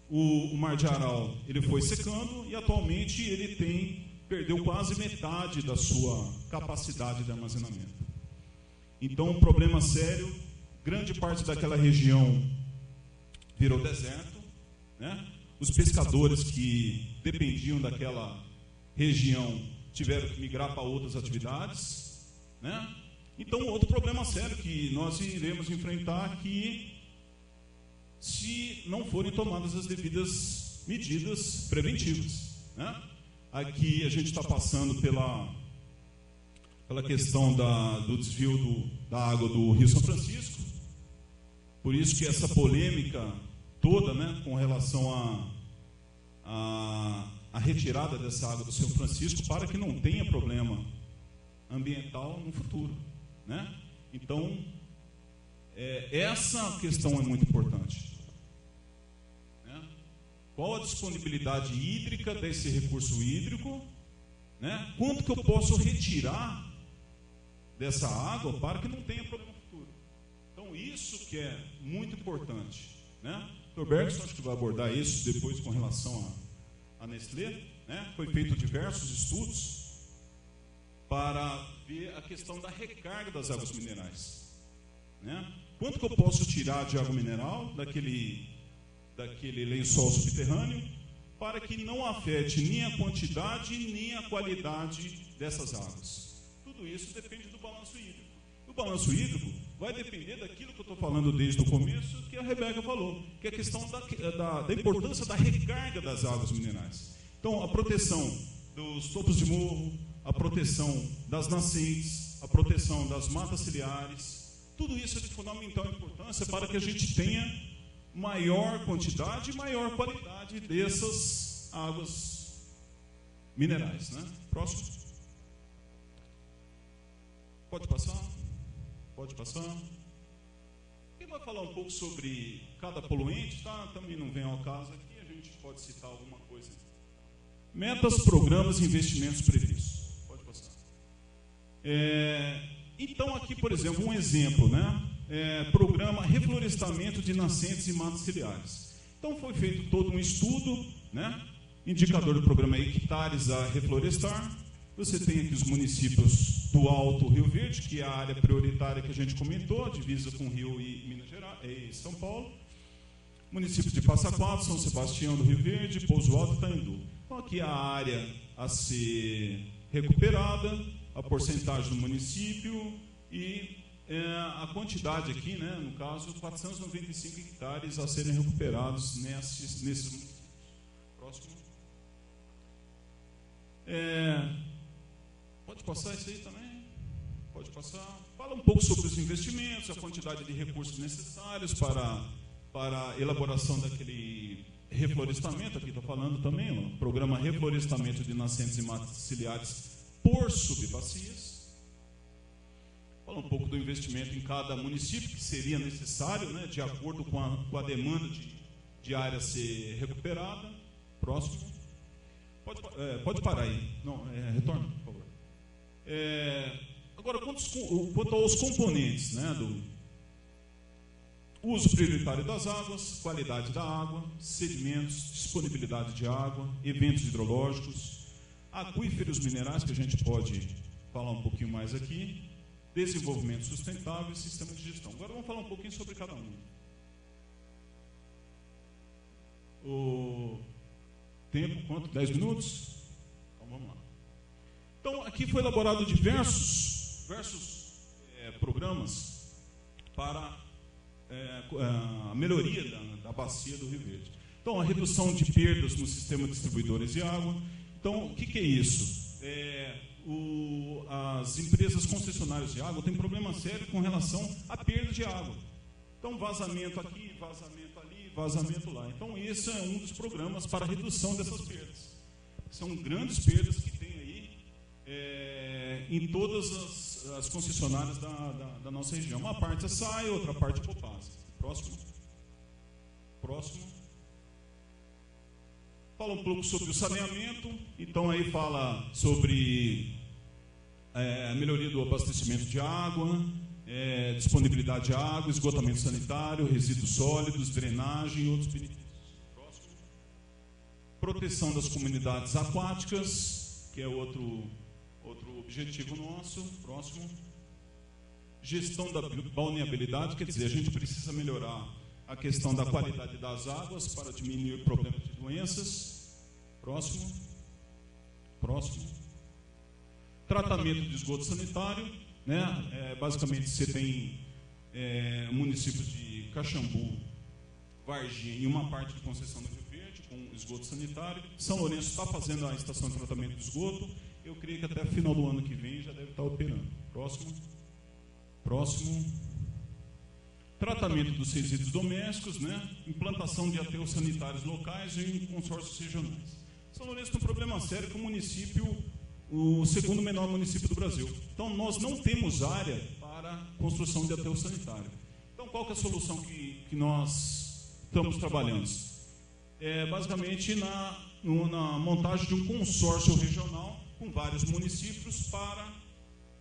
O Mar de Aral ele foi secando e atualmente ele perdeu quase metade da sua capacidade de armazenamento. Então, um problema sério, grande parte daquela região virou deserto, né? Os pescadores que dependiam daquela região tiveram que migrar para outras atividades, né? Então, outro problema sério que nós iremos enfrentar aqui, se não forem tomadas as devidas medidas preventivas, né? Aqui a gente está passando pela questão do desvio da água do Rio São Francisco, por isso que essa polêmica toda, né, com relação à retirada dessa água do São Francisco, para que não tenha problema ambiental no futuro, né? Então, essa questão é muito importante. Qual a disponibilidade hídrica desse recurso hídrico, né? Quanto que eu posso retirar dessa água para que não tenha problema futuro. Então, isso que é muito importante, né? O Dr. Bergson acho que vai abordar isso depois com relação à Nestlé, né? Foi feito diversos estudos para ver a questão da recarga das águas minerais, né? Quanto que eu posso tirar de água mineral daquele lençol subterrâneo para que não afete nem a quantidade nem a qualidade dessas águas. Tudo isso depende do balanço hídrico. O balanço hídrico vai depender daquilo que eu estou falando desde o começo, que a Rebeca falou, que é a questão da importância da recarga das águas minerais. Então, a proteção dos topos de morro, a proteção das nascentes, a proteção das matas ciliares, tudo isso é de fundamental importância para que a gente tenha maior quantidade e maior qualidade dessas águas minerais, né? Próximo. Pode passar? Pode passar. Quem vai falar um pouco sobre cada poluente, tá? Também não vem ao caso aqui, a gente pode citar alguma coisa. Metas, programas e investimentos previstos. Pode passar. Então, aqui, por exemplo, um exemplo, né? Programa reflorestamento de nascentes e matas ciliares. Então foi feito todo um estudo, né? Indicador do programa é hectares a reflorestar. Você tem aqui os municípios do Alto Rio Verde, que é a área prioritária que a gente comentou, divisa com Rio e Minas Gerais e São Paulo. Municípios de Passa Quatro, São Sebastião do Rio Verde, Pouso Alto e Itaindu. Então aqui a área a ser recuperada, a porcentagem do município e a quantidade aqui, né, no caso, 495 hectares a serem recuperados nesses municípios. Próximo. Pode passar isso aí também? Pode passar. Fala um pouco sobre os investimentos, a quantidade de recursos necessários para a elaboração daquele reflorestamento. Aqui está falando também, ó, programa reflorestamento de nascentes e matas ciliares por subbacias. Fala um pouco do investimento em cada município, que seria necessário, né, de acordo com a demanda de área ser recuperada. Próximo. Pode parar aí. Não, retorna, por favor. Agora, quanto aos componentes, né, do uso prioritário das águas, qualidade da água, sedimentos, disponibilidade de água, eventos hidrológicos, aquíferos minerais, que a gente pode falar um pouquinho mais aqui, desenvolvimento sustentável e sistema de gestão. Agora vamos falar um pouquinho sobre cada um. O tempo, quanto? 10 minutos? Então vamos lá. Então aqui foi elaborado diversos programas para a melhoria da bacia do Rio Verde. Então a redução de perdas no sistema de distribuidores de água. Então o que é isso? As empresas concessionárias de água têm problema sério com relação à perda de água. Então, vazamento aqui, vazamento ali, vazamento lá. Então, esse é um dos programas para redução dessas perdas. São grandes perdas que tem aí em todas as concessionárias da nossa região. Uma parte é SAI, outra parte é Copasa. Próximo. Fala um pouco sobre o saneamento. Então, aí fala sobre a melhoria do abastecimento de água, disponibilidade de água, esgotamento sanitário, resíduos sólidos, drenagem e outros benefícios. Próximo. Proteção das comunidades aquáticas, que é outro objetivo nosso. Próximo. Gestão da balneabilidade, quer dizer, a gente precisa melhorar a questão da qualidade das águas para diminuir problemas de doenças. Próximo. Tratamento de esgoto sanitário, né? Basicamente você tem municípios de Caxambu, Varginha e uma parte de Conceição do Rio Verde com esgoto sanitário. São Lourenço está fazendo a estação de tratamento de esgoto. Eu creio que até o final do ano que vem já deve estar operando. Próximo. Tratamento dos resíduos domésticos, né? Implantação de aterros sanitários locais e em consórcios regionais. São Lourenço tem um problema sério com o município, o segundo menor município do Brasil. Então, nós não temos área para construção de aterro sanitário. Então, qual que é a solução que nós estamos trabalhando? Basicamente, na montagem de um consórcio regional com vários municípios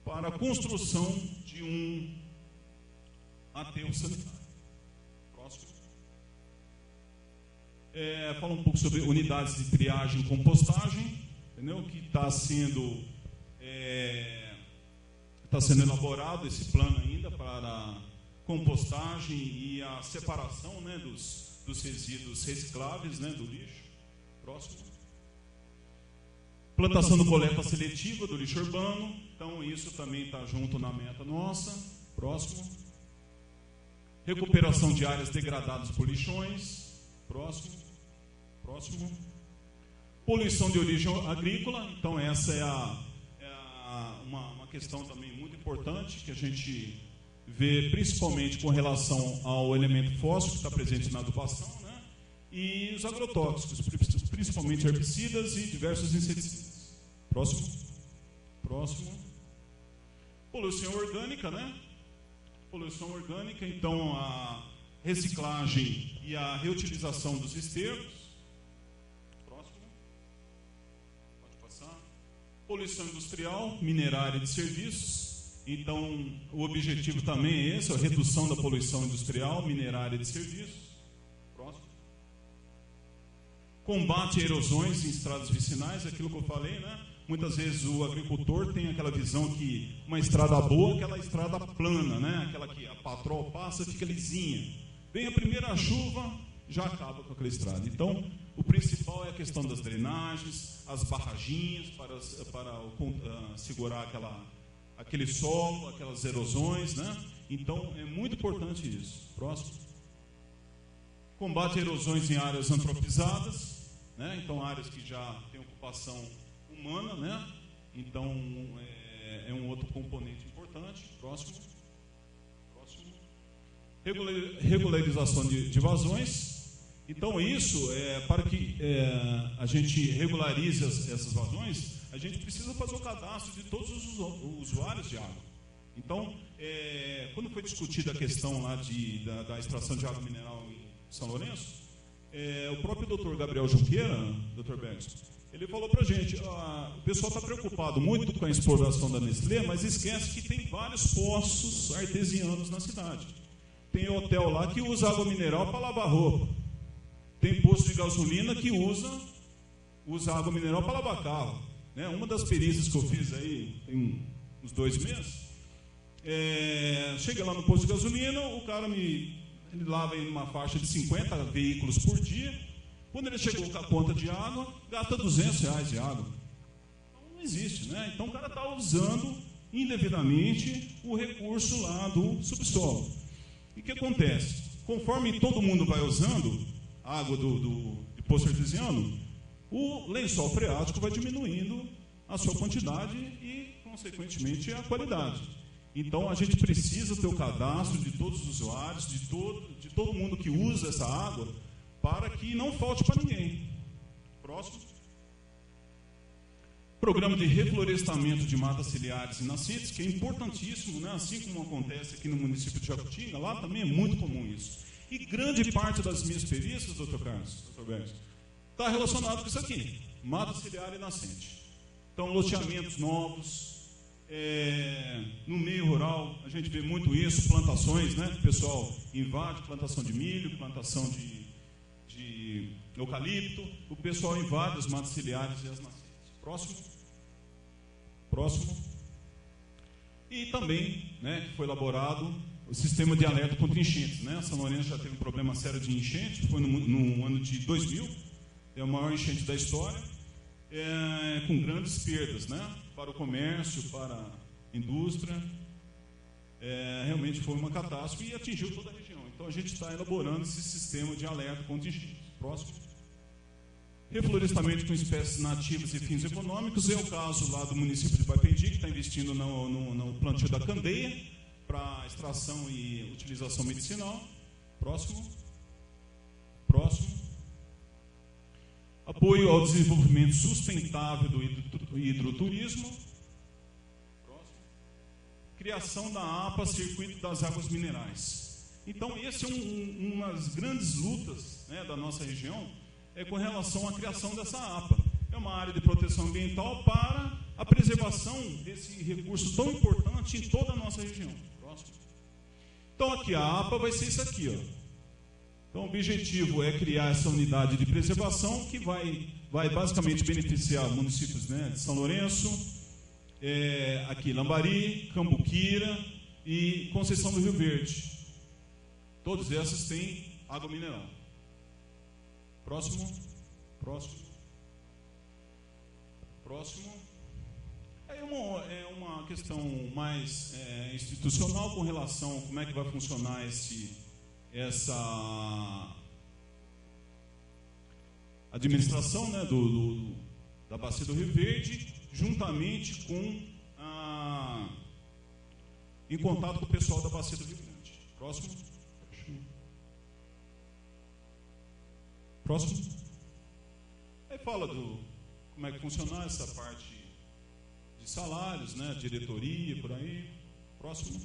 para a construção de um aterro sanitário. Próximo. Fala um pouco sobre unidades de triagem e compostagem, entendeu? Que está sendo elaborado esse plano ainda para compostagem e a separação, né, dos resíduos recicláveis, né, do lixo. Próximo. Plantação do coleta seletiva do lixo urbano. Então, isso também está junto na meta nossa. Próximo. Recuperação de áreas degradadas por lixões. Próximo. Poluição de origem agrícola. Então, essa uma questão também muito importante que a gente vê principalmente com relação ao elemento fósforo que está presente na adubação, né? E os agrotóxicos, principalmente herbicidas e diversos inseticidas. Próximo. Poluição orgânica, né? Poluição orgânica, então a reciclagem e a reutilização dos estercos. Próximo. Pode passar. Poluição industrial, minerária e de serviços. Então, o objetivo também é esse, a redução da poluição industrial, minerária e de serviços. Próximo. Combate a erosões em estradas vicinais, aquilo que eu falei, né? Muitas vezes o agricultor tem aquela visão que uma estrada boa é aquela estrada plana, né? Aquela que a patrol passa, fica lisinha. Vem a primeira chuva, já acaba com aquela estrada. Então, o principal é a questão das drenagens, as barraginhas para segurar aquele solo, aquelas erosões, né? Então, é muito importante isso. Próximo. Combate a erosões em áreas antropizadas, né? Então, áreas que já têm ocupação humana, né? Então, é um outro componente importante. Próximo. Regularização de vazões. Então, isso para que a gente regularize essas vazões, a gente precisa fazer o cadastro de todos os usuários de água. Então, quando foi discutida a questão lá da extração de água mineral em São Lourenço, o próprio doutor Gabriel Junqueira, doutor Bergson, ele falou para a gente, o pessoal está preocupado muito com a exploração da Nestlé, mas esquece que tem vários poços artesianos na cidade. Tem hotel lá que usa água mineral para lavar roupa. Tem posto de gasolina que usa água mineral para lavar carro. Né? Uma das perícias que eu fiz aí, tem uns 2 meses, chega lá no posto de gasolina, o cara ele lava em uma faixa de 50 veículos por dia. Quando ele chegou com a conta de água, gasta R$200 de água. Então, não existe, né? Então, o cara está usando indevidamente o recurso lá do subsolo. E o que acontece? Conforme todo mundo vai usando a água de poço artesiano, o lençol freático vai diminuindo a sua quantidade e, consequentemente, a qualidade. Então, a gente precisa ter o cadastro de todos os usuários, de todo mundo que usa essa água, para que não falte para ninguém. Próximo. Programa de reflorestamento de matas ciliares e nascentes, que é importantíssimo, né? Assim como acontece aqui no município de Jacutinga, lá também é muito comum isso. E grande parte das minhas perícias, doutor Carlos, doutor Bergs, está relacionado com isso aqui, mata ciliar e nascente. Então, loteamentos novos, no meio rural, a gente vê muito isso, plantações, né? O pessoal invade, plantação de milho, plantação de eucalipto, o pessoal invade as matas ciliares e as nascentes. Próximo. E também, né, que foi elaborado o sistema de alerta contra enchentes, né? São Lourenço já teve um problema sério de enchente, foi no ano de 2000, é a maior enchente da história, com grandes perdas, né? Para o comércio, para a indústria. Realmente foi uma catástrofe e atingiu toda a região. Então a gente está elaborando esse sistema de alerta contra enchentes. Próximo. Reflorestamento com espécies nativas e fins econômicos, é o caso lá do município de Baipendi, que está investindo no plantio da candeia para extração e utilização medicinal. Próximo. Apoio ao desenvolvimento sustentável do hidroturismo. Próximo. Criação da APA, Circuito das Águas Minerais. Então, esse é uma das grandes lutas, né, da nossa região, com relação à criação dessa APA. É uma área de proteção ambiental para a preservação desse recurso tão importante em toda a nossa região. Próximo. Então, aqui a APA vai ser isso aqui, ó. Então, o objetivo é criar essa unidade de preservação que vai basicamente beneficiar municípios, né, de São Lourenço, aqui Lambari, Cambuquira e Conceição do Rio Verde. Todas essas têm água mineral. Próximo. É uma questão mais institucional com relação a como é que vai funcionar essa administração, né, da Bacia do Rio Verde, juntamente em contato com o pessoal da Bacia do Rio Grande. Próximo. Aí fala como é que funciona essa parte de salários, né, diretoria, por aí. Próximo.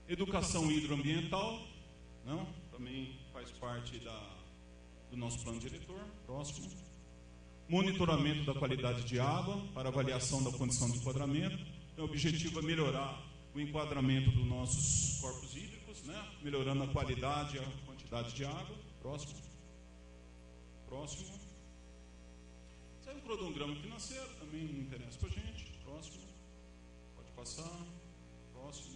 Educação hidroambiental, não? Também faz parte do nosso plano diretor. Próximo. Monitoramento da qualidade de água para avaliação da condição de enquadramento. Então, o objetivo é melhorar o enquadramento dos nossos corpos hídricos, né? Melhorando a qualidade e a quantidade de água. Próximo. Isso é um cronograma financeiro, também não interessa para a gente. Próximo. Pode passar. Próximo.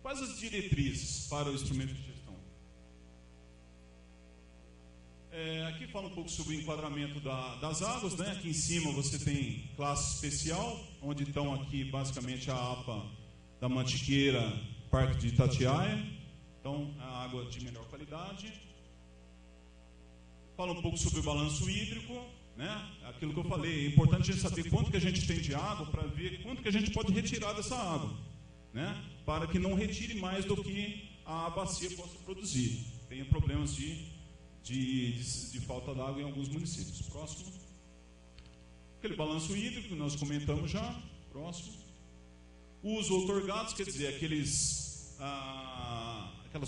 Quais as diretrizes para o instrumento de gestão? Aqui fala um pouco sobre o enquadramento das águas, né? Aqui em cima você tem classe especial, onde estão aqui basicamente a APA da Mantiqueira, Parque de Itatiaia. Então, a água de melhor qualidade. Fala um pouco sobre o balanço hídrico, né? Aquilo que eu falei, é importante a gente saber quanto que a gente tem de água para ver quanto que a gente pode retirar dessa água, né? Para que não retire mais do que a bacia possa produzir. Tem problemas de falta d'água em alguns municípios. Próximo. Aquele balanço hídrico que nós comentamos já. Próximo. Uso outorgados, quer dizer, aquelas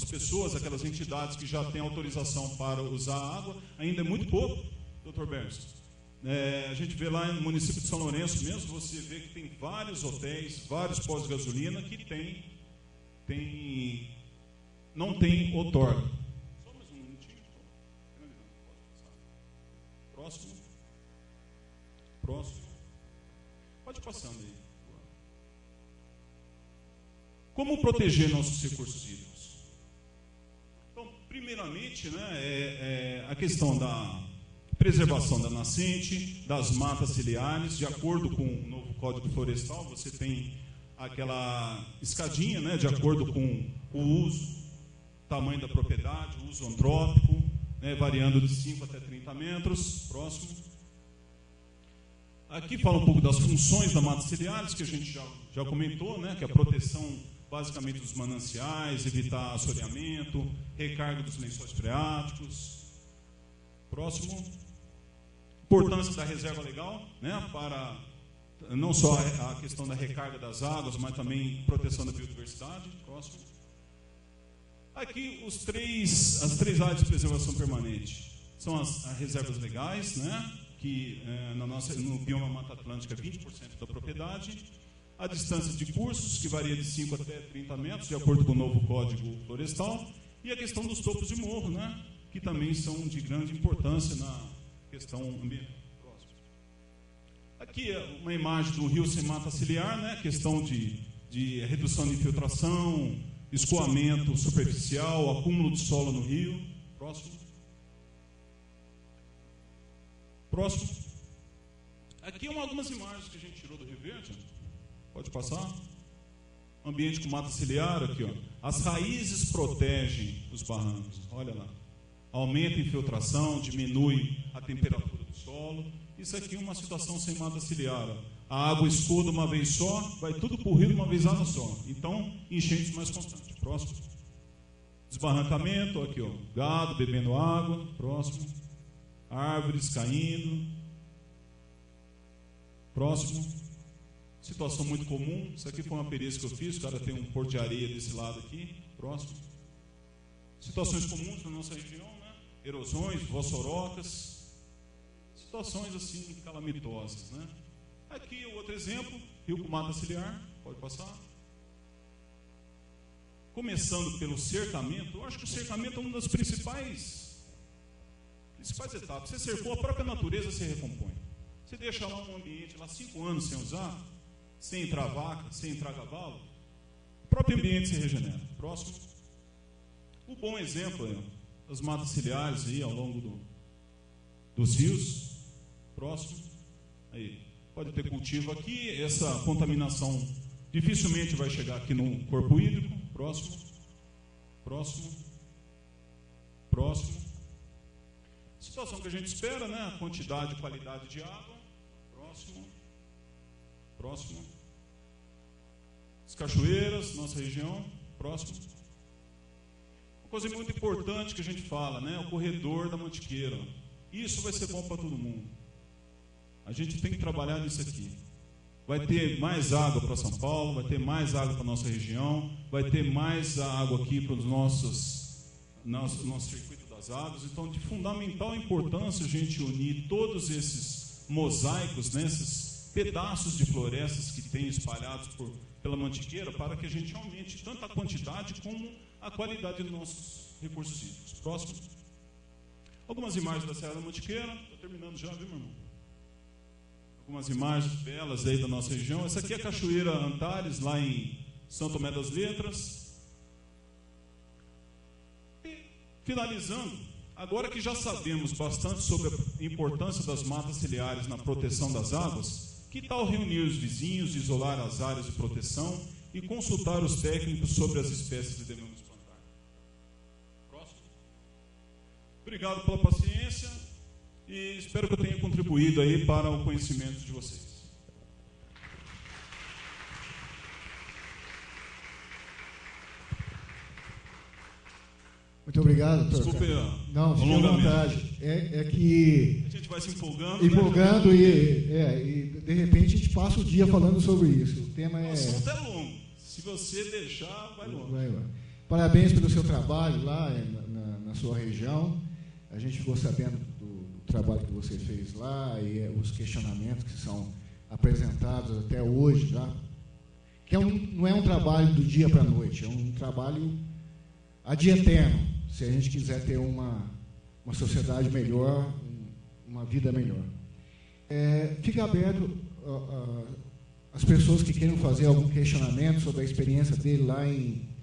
pessoas, aquelas entidades que já têm autorização para usar a água, ainda é muito pouco, Dr. Bergs. A gente vê lá no município de São Lourenço mesmo, você vê que tem vários hotéis, vários postos de gasolina que não tem outorga. Só mais um minutinho. Próximo. Pode ir passando aí. Como proteger nossos recursos hídricos? Então, primeiramente, né, a questão da preservação da nascente, das matas ciliares. De acordo com o novo Código Florestal, você tem aquela escadinha, né, de acordo com o uso, tamanho da propriedade, o uso antrópico, né, variando de 5 até 30 metros. Próximo. Aqui fala um pouco das funções da mata ciliares, que a gente já comentou, né? Que é a proteção basicamente dos mananciais, evitar assoreamento, recarga dos lençóis freáticos. Próximo. Importância da reserva legal, né? Para não só a questão da recarga das águas, mas também proteção da biodiversidade. Próximo. Aqui as três áreas de preservação permanente são as reservas legais, né? Que no bioma Mata Atlântica é 20% da propriedade, a distância de cursos, que varia de 5 até 30 metros, de acordo com o novo Código Florestal, e a questão dos topos de morro, né, que também são de grande importância na questão ambiental. Aqui é uma imagem do rio sem mata ciliar, né, questão de redução de infiltração, escoamento superficial, acúmulo de solo no rio. Próximo. Aqui algumas imagens que a gente tirou do Rio Verde. Pode passar. Ambiente com mata ciliar, aqui, ó. As raízes protegem os barrancos. Olha lá. Aumenta a infiltração, diminui a temperatura do solo. Isso aqui é uma situação sem mata ciliar. Ó. A água escoa uma vez só, vai tudo para o rio de uma vez só. Então, enchentes mais constantes. Próximo. Desbarrancamento, aqui, ó. Gado bebendo água. Próximo. Árvores caindo. Próximo. Situação muito comum. Isso aqui foi uma perícia que eu fiz. O cara tem um porto de areia desse lado aqui. Próximo. Situações comuns na nossa região, né? Erosões, vossorocas. Situações assim calamitosas, né? Aqui o outro exemplo. Rio com mata ciliar. Pode passar. Começando pelo cercamento. Eu acho que o cercamento é uma das principais etapas. Você cercou, a própria natureza se recompõe. Você deixa lá um ambiente lá 5 anos sem usar, sem entrar vaca, sem entrar cavalo, o próprio ambiente se regenera. Próximo. O bom exemplo é as matas ciliares aí ao longo dos rios. Próximo. Aí, pode ter cultivo aqui, essa contaminação dificilmente vai chegar aqui no corpo hídrico. Próximo. Situação que a gente espera, né? A quantidade e qualidade de água. Próximo. As cachoeiras, nossa região. Próximo. Uma coisa muito importante que a gente fala, né? O corredor da Mantiqueira. Isso vai ser bom para todo mundo. A gente tem que trabalhar nisso aqui. Vai ter mais água para São Paulo, vai ter mais água para a nossa região, vai ter mais água aqui para os nosso circuito das águas. Então, de fundamental importância a gente unir todos esses mosaicos, né, esses pedaços de florestas que tem espalhados pela Mantiqueira, para que a gente aumente tanto a quantidade como a qualidade dos nossos recursos hídricos. Próximo. Algumas imagens da Serra da Mantiqueira. Estou terminando já, viu, meu irmão? Algumas imagens belas aí da nossa região. Essa aqui é a Cachoeira Antares, lá em São Tomé das Letras. E, finalizando, agora que já sabemos bastante sobre a importância das matas ciliares na proteção das águas, que tal reunir os vizinhos, isolar as áreas de proteção e consultar os técnicos sobre as espécies que devemos plantar? Próximo. Obrigado pela paciência. E espero que eu tenha contribuído aí para o conhecimento de vocês. Muito obrigado, doutor. Desculpe, não, fique à vontade. É que a gente vai se empolgando. Empolgando, né? e de repente a gente passa o dia falando sobre isso. O tema é. O assunto é longo. Se você deixar, vai longe. Vai. Parabéns pelo seu trabalho lá na sua região. A gente ficou sabendo do trabalho que você fez lá e os questionamentos que são apresentados até hoje, tá? Que não é um trabalho do dia para a noite, é um trabalho ad eterno, se a gente quiser ter uma sociedade melhor, uma vida melhor. Fica aberto as pessoas que queiram fazer algum questionamento sobre a experiência dele lá em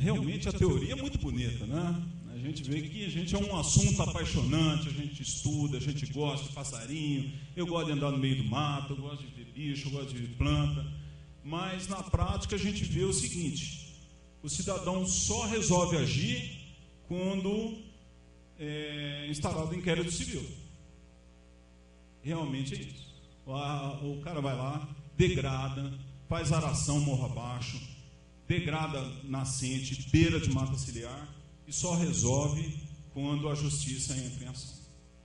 realmente a teoria é muito bonita, né? A gente vê que a gente é um assunto apaixonante, a gente estuda, a gente gosta de passarinho, eu gosto de andar no meio do mato, eu gosto de ver bicho, eu gosto de planta, mas na prática a gente vê o seguinte: o cidadão só resolve agir quando instaurado o inquérito civil. Realmente é isso. O cara vai lá, degrada, faz aração morro abaixo, degrada nascente, beira de mata ciliar, e só resolve quando a justiça entra em ação.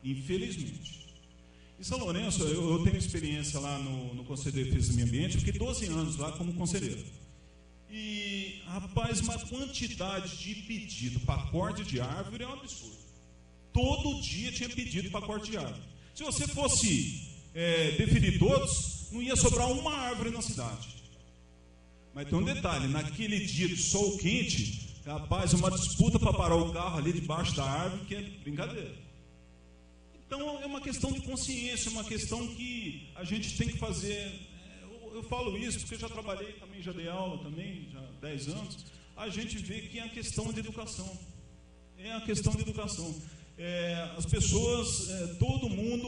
Infelizmente. Em São Lourenço, eu tenho experiência lá no Conselho de Defesa do Meio Ambiente, fiquei 12 anos lá como conselheiro. E, rapaz, uma quantidade de pedido para corte de árvore é um absurdo. Todo dia tinha pedido para corte de árvore. Se você fosse deferir todos, não ia sobrar uma árvore na cidade. Mas tem um detalhe: naquele dia de sol quente, rapaz, uma disputa para parar o carro ali debaixo da árvore, que é brincadeira. Então, é uma questão de consciência, uma questão que a gente tem que fazer. Eu falo isso porque eu já trabalhei também, já dei aula também, já há 10 anos. A gente vê que é a questão de educação. É a questão de educação. As pessoas, todo mundo,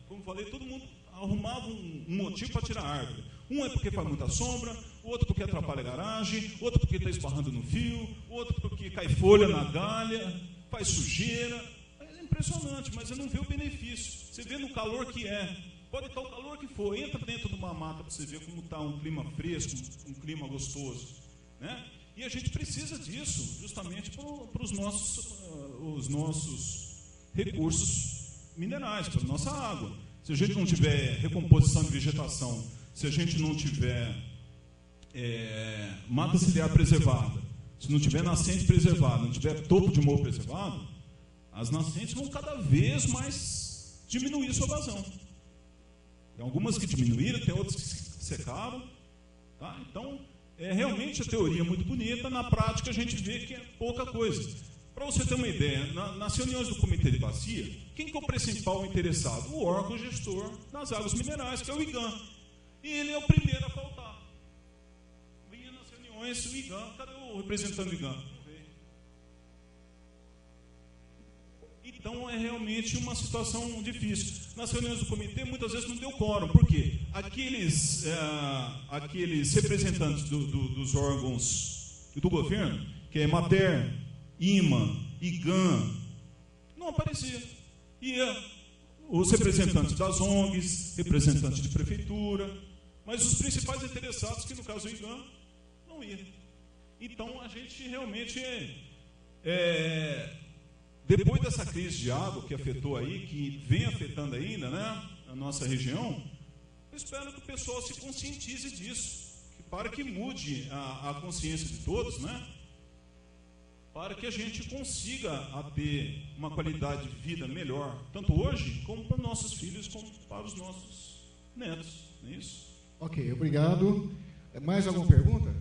como falei, todo mundo arrumava um motivo para tirar a árvore. Um é porque faz muita sombra, outro porque atrapalha a garagem, outro porque está esbarrando no fio, outro porque cai folha na galha, faz sujeira. É impressionante, mas você não vê o benefício. Você vê no calor que é. Pode estar o calor que for, entra dentro de uma mata para você ver como está um clima fresco, um clima gostoso, né? E a gente precisa disso justamente para os nossos recursos minerais, para a nossa água. Se a gente não tiver recomposição de vegetação, se a gente não tiver mata ciliar preservada, se não tiver nascente preservada, não tiver topo de morro preservado, as nascentes vão cada vez mais diminuir sua vazão. Tem algumas que diminuíram, tem outras que secaram. Tá? Então, realmente a teoria é muito bonita, na prática a gente vê que é pouca coisa. Para você ter uma ideia, nas reuniões do Comitê de Bacia, quem que é o principal interessado? O órgão gestor das águas minerais, que é o IGAM. E ele é o primeiro a faltar. Vinha nas reuniões o IGAM, cadê o representante do IGAM? Não veio. Então é realmente uma situação difícil. Nas reuniões do comitê, muitas vezes não deu quórum. Por quê? Aqueles representantes dos órgãos do governo, que é Mater, IMA, IGAM, não aparecia. Ia os representantes das ONGs, representantes de prefeitura, mas os principais interessados, que no caso o IGAM, não ia. Então a gente realmente depois dessa crise de água que afetou aí, que vem afetando ainda, né, a nossa região, eu espero que o pessoal se conscientize disso, para que mude a consciência de todos, né, para que a gente consiga ter uma qualidade de vida melhor, tanto hoje, como para os nossos filhos, como para os nossos netos, não é isso? Ok, obrigado. Mais alguma pergunta?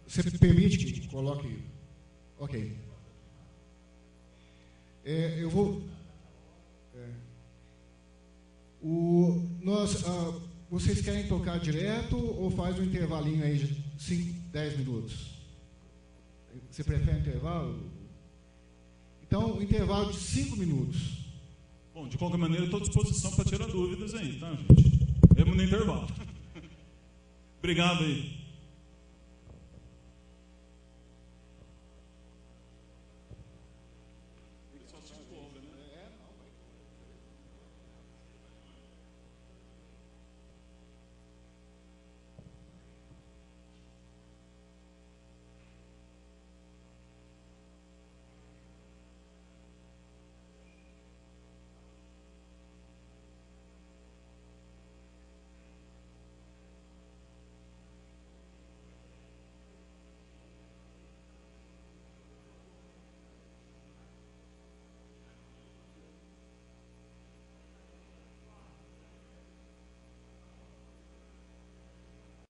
Você permite que coloque... Ok. Eu vou... vocês querem tocar direto ou faz um intervalinho aí de 5, 10 minutos? Você prefere intervalo? Então, um intervalo de 5 minutos. Bom, de qualquer maneira, estou à disposição para tirar dúvidas aí, tá, gente? Mesmo no intervalo. Obrigado aí.